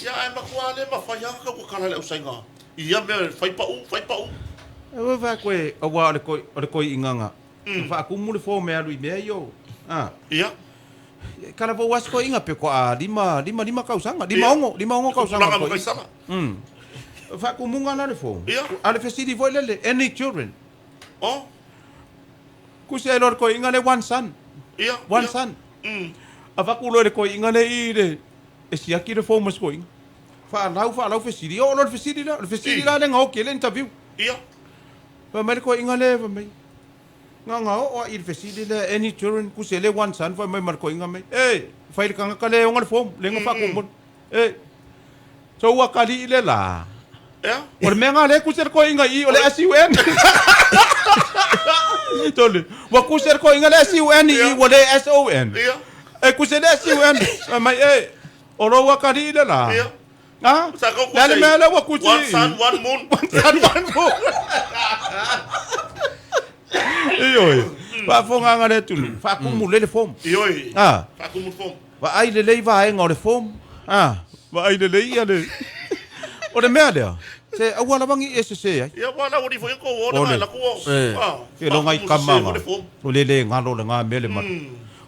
Ya ai ma ku ale ma fai ka ku kala le usai nga. Ia me fai pau. E va koe awa le koi inganga. Fa ku mu le fo me alu me yo. Ia. Kala vo was ko inga pe ko lima kausanga. Lima ongo kausanga. Langa mo kai sala. Fa ku mu ngana le fo. Ia. Ale fesidi vo le any children. Oh. Ku se lor ko inga le one son. Ia. One son. Ava ku lo le ko inga le I le e si aki le fo mas ko inga. Fa lau fesidi. O lor fesidi la. Le fesidi la le ngau ke le interview. Ia. Fa mai ko inga le fa mai. Nga o I le fesidi le any children ku se le one son fa mai mar ko inga mai. Fa le kanga ka le onga le fo le nga fa ku mon. So wa kali le la. Ia. O le menga le ku se ko inga I o le SUN. Tole. Wa ku se ko inga le SUN I o le SON. Ia. Ku se le SUN. Mai o lo wa kali le la. Ia. Ah? Sa ko ku Dale mele wa ku one sun, one moon. One sun, one moon. Ioi. Fa fonga nga le tulu. Fa ku mu le fom. Ioi. Ah. Fa ku mu fom. Wa ai le lei va nga le fom. Ah. Wa ai le lei ale. O le mea lea. Se awala bangi SSA ai. Ia wala uri fo ko ona la ko. Ke lo ngai kamanga. O le le ngalo le nga mele mat.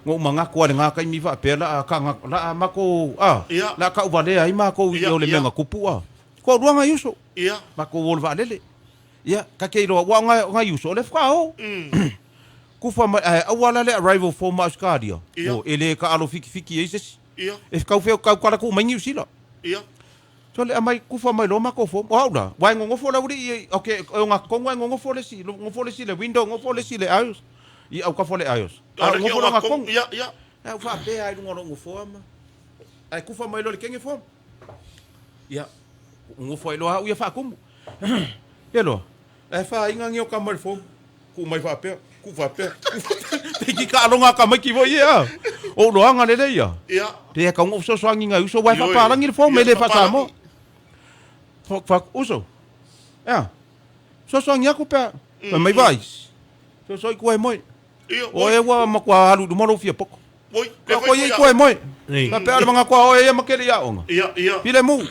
Ngo manga ko le nga kai mi fa pela ka nga la mako la ka vale ai mako o le menga kupu ko ruanga yuso ia mako wol vale ia ka ke ro wa nga yuso le fa o ku fa awala le arrival for Mascadia o ele ka alo fiki ese ia e ka fe ka ku mai usila ia so le amai ku fa mai lo mako fo wa da wa ngo fo la uri okay nga ko ngo fo le si le window ngo fo le si le ayos I au ka fo le ayos ngo fo nga kong ia au fa pe ai ngo fo ma ai ku fa mai lo le kenge fo ia ngo fo lo au ia fa kum yelo ai fa inga ngio ka mai fo ku mai fa pe ku fa pe te ki ka longa ka mai ki vo ia o lo anga le ia ia te ka ngo so swangi nga uso wa fa pa langi fo me le fa sa mo fa uso ia so swangi ku pe mai vai so ku ai moi o e wa ma kwa alu du moro fia poko oi ko ye ko e moi na pe ala mga kwa o e ma kele ya onga ia pile mu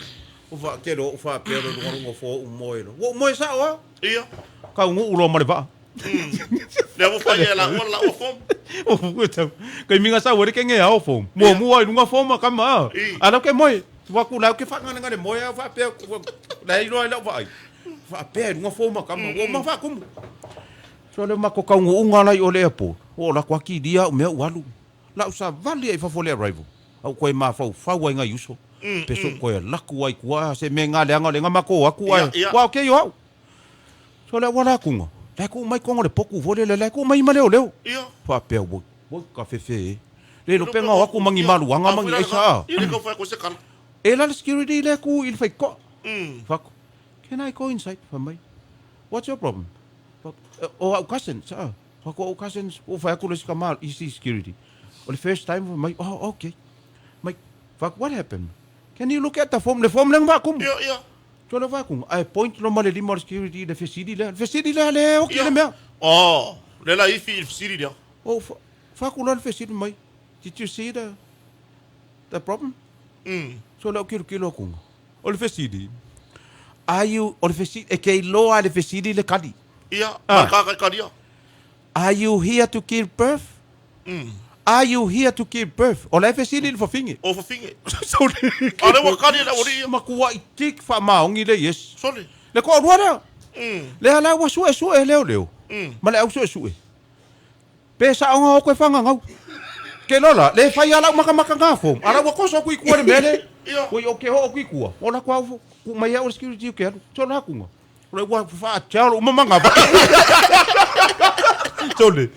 o fa kero o fa pero du moro fo un moi no wo moi sa o ia ka un ulo ma le ba le wo fa ye la o fom o puta ka minga sa wore kenge ya o fom mo ai nunga fom ka ma ala ke moi wa ku la ke fa ngana ngale moi fa pe la i no la fa pe nunga fom ka ma wo ma fa kum so le mako ka unga lai o le apo o la kwa ki dia o me walu la usa vale e fa fole arrival au ko ma fa fa wa nga yuso peso ko la ku ai kwa se me nga le nga mako aku ai wa ke yo so le wala kunga la ku mai ko le poku fole le ku mai male o leo fa pe bo ka fe le no penga wa ku mangi malu anga mangi isa ile ko fa ko se kala e la security le ku il fa ko fa can I go inside for me what's your problem o au cousins o cousins o fa ko le skamal easy security or the first time for my okay my fuck what happened can you look at the form lang ba kum ia so le va kum I point no male limor security the facility le okay le me le la ifi facility dia o fa ko le facility mai did you see the problem so le kilo kum o le facility are you o le facility e ke lo a le facility le kadi ia ka dia are you here to give birth Are you here to give birth? O la facility for finge. O for finge. So ale wa kani la ori ma kuwa itik fa maongi le yes. Sole. Le ko ruara. Le ala wa su e leo. Ma le au su e. Pe sa o ko fanga ngau. Ke lola le fa ya la maka nga fo. Ala wa ko so ku ku le mele. Ko yo ke ho ku ku. O la kwa ku mai ya o security ke. So na ku ngo. Le wa fa chalo mama nga ba. Sole.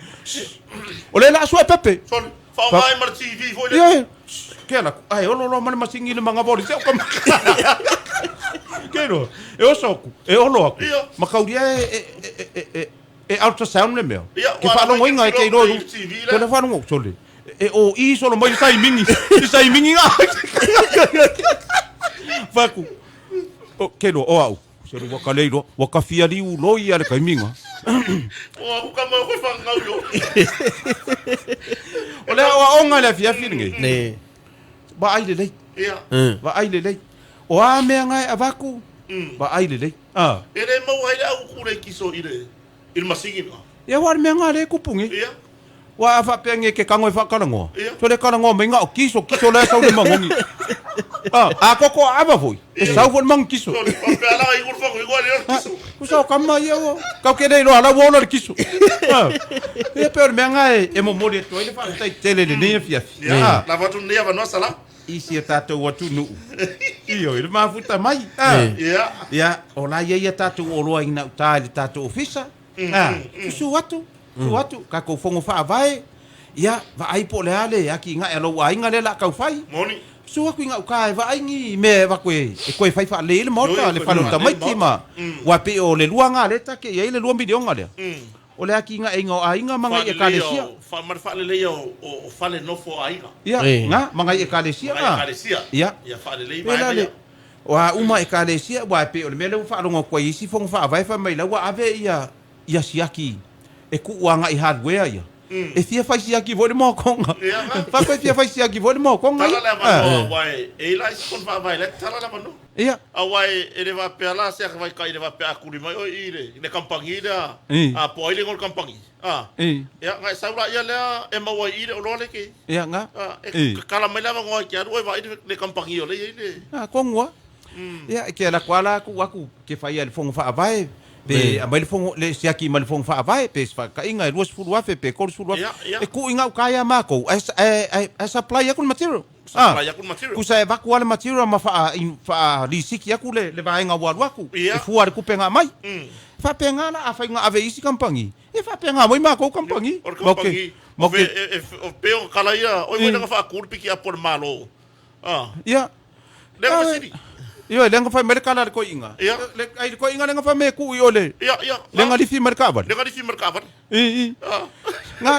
Ole la sua pepe. Son fa mai mar TV foi. Ia. Que ela, ai, o lo mane masingi le manga boli. Kero, e oso aku, e olo aku. Ia. Makauria e ultrasound le mea. Ia, Ke wala whanongo mai inga e ki kei roa roru. i TV le. Kona whanongo sole. E o i solo mai sai mingi. I sai mingi ngā. Whaku. Kero, o au. Sero waka leiro, waka fia riu loi ale kai minga. O aku ka mau koe whangau yo. O lea o onga lea fia whiringe. Ne. Ba ai le lei. Ia. Ba ai le lei. O a mea ngai a waku. Ba ai le lei. E re mau haere au kure kiso i le. I le masingi nga. Ia wari mea ngai le kupungi. Ia. Wa a whapengi ke kango e whakarangoa. Ia. So le karangoa me ngā o kiso lea sau le mangongi. A koko awa voi. E sau fo le mangi kiso. So le papea la i urwhango i goa le or kiso. Kusa o kama ia o. Kau ke nei lo ala wola le kiso. E peo mea ngai e mo mori e toi le whakatai tele le nea fiafi. Ia. La watu nea wanoa sala. Isi e tātou atu nuu. Iyo, i le mafuta mai. Ia. Ia, o la ia tātou o roa ina uta le tātou ofisa. Su atu. Su atu. Ka kou fongo wha vai. Ia, va ai po le ale. Aki inga e alo a inga le la kau fai. Moni. Su aku inga uka e va aingi me va koe. E koe fai wha le mota. Le whanau ta mai tima. Wa pe o le lua ngā le take. Ia i le lua milionga lea. O le aki inga e inga o a inga mangai e kalesia. Mara whaale lei o whale nofo a inga. Ia, nga, mangai e kalesia. Mangai e kalesia. Ia. Ia whaale lei Pela mai le. mai. Wa uma e kalesia wa pe o le mele fa longo ko isi fongo fa vai fa mai la wa ave ia siaki e ku wanga i hardware ia e fia fa siaki vo le mo konga fa ko fia fa siaki vo le mo konga Tala le mano wai e la kon fa vai le tala le mano. ia A wai e le va pe ala se vai kai le va pe akuri mai o i le kampangi da a po ile ngol kampangi. Ia ngai saula ia le e ma wai i le o le ke. ia nga E kala mai la ngoi ki aru vai le kampangi o le ile. kongwa ia ke la kwala ku aku ke fa ia le fongo fa vai pe a mai le fongo le siaki mai le fongo fa vai pe fa ka inga e ruas fulu afe pe kor fulu e ku inga ka ia mako ai supply ya kun material Supply kun material. ku sa va ku ale material ma fa risiki aku le vai nga wa aku e fuar ku penga mai fa penga na a fa inga ave isi kampangi e fa penga mai mako kampangi Or kampangi. Mo pe o kala ia o i nga fa kurpi ki a por malo. ia Le ko siri. Yo, lenga fa mereka la ko inga. Ia. Le ai ko inga lenga fa me ku yo le. Ia. Lenga di fi mereka ba. Lenga di fi mereka ba. Nga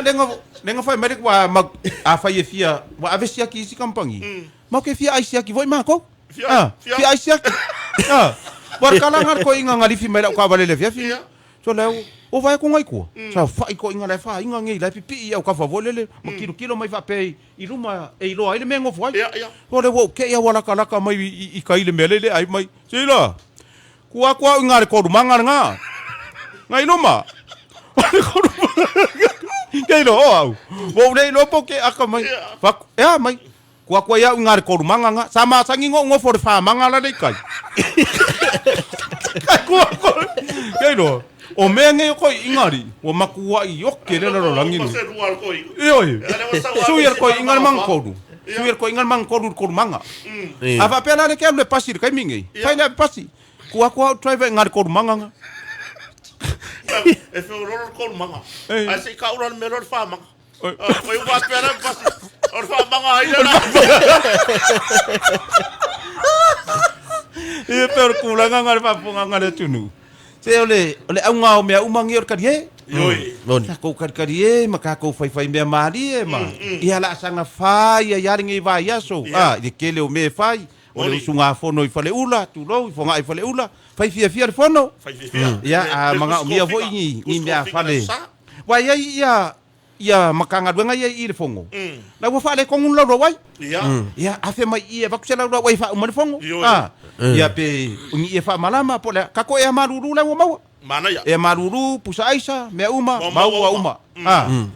lenga fa mereka wa mag a fa ye fia wa ave sia ki si kampangi. Ma ke fia ai sia ki voi ma ko. Fia ai sia. War kala ngar ko inga ngali fi mereka ka ba le fia fia. So le o vai ko ngai ko. Sa fa ko inga le fa inga ngai la pipi ia ka fa volele. Ma kilo mai fa pe i ruma e lo ai le mengo foi. Ia. O le wo ke ia wala kala ka mai i kai le mele ai mai. Sila. Kua ngare ko rumanga nga. Ngai luma. Kei lo au. Wo le lo po ke aka mai. Fa ya mai. Kua ia ngare ko rumanga nga. Sama sangi ngo for fa manga la le kai. Kua kei lo. O mea nge ko ingari, o makua i yoke le laro langinu. Ioi. Suyer ko ingar mangkodu. Suyer ko ingar mangkodu ko manga. Ava pela le ke le pasir kai mingi. Fai le pasi. Kua driver ngar ko manga. E fe ro ko manga. Ai se ka ura me ro fa manga. Foi o va pela pasi. Or fa manga ai na. E per kulanga ngar fa punga ngar tunu. Se ole au ngao mea umangi or karie. Yoi. Ka ko karie ma ka ko fai mea mari e ma. Ia la sanga fai ia yaringi vai aso. I kele o me fai. O le sunga fono i fale ula, tu lo i fonga i fale ula. Fai fia le fono. Ia manga o mea vo ingi i mea fale. Wa ia makanga duenga ia i le fongo. La wo fale ko un lo wai. Ia afe mai ia va kusela lo wai fa umani fongo. Ia pe ungi e fa malama po le kako e maruru le wo mau. Mana ya? E maruru pusa aisa me uma mau uma.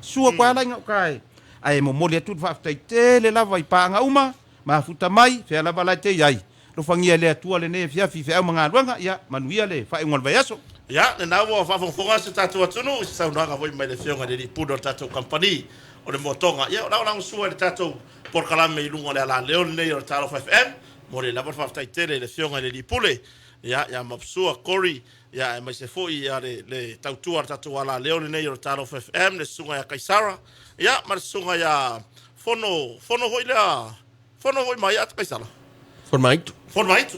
Sua kwa la nga kai. Ai mo mole tu fa tai tele la vai pa nga uma. Ma futa mai fe la bala te yai. Lo fangia le tua le ne fia fi fe manga ruanga ia manuia le fa ngol vai aso. Ya, na wo fa fonga se tatu atunu se sa nga voi mai le fionga de pudo tatu company. O le motonga. Ya, la sua le tatu por kalame i lunga le la leon nei o talo FM. Mole la fa tai tele le fionga le pule. Ya mapsua Cory ya mai se foi ya le tautua tatu ala leon nei o talo FM le sunga ya Kaisara. Ya mar sunga ya fono hoi la. Fono hoi mai at Kaisara. For Mike. For Mike.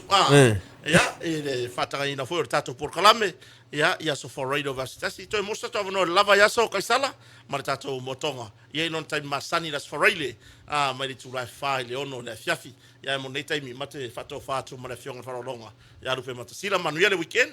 ia e whātangaina fo o tātou porkalame ia so for radio vasitasi toi mosa to no lava ia so kaisala ma tātou motonga ia non time masani las for radio mai tu life file ono le fiafi ia mo nei time mate fato fatu ma le fionga farolonga ia rupe mata sila manuele weekend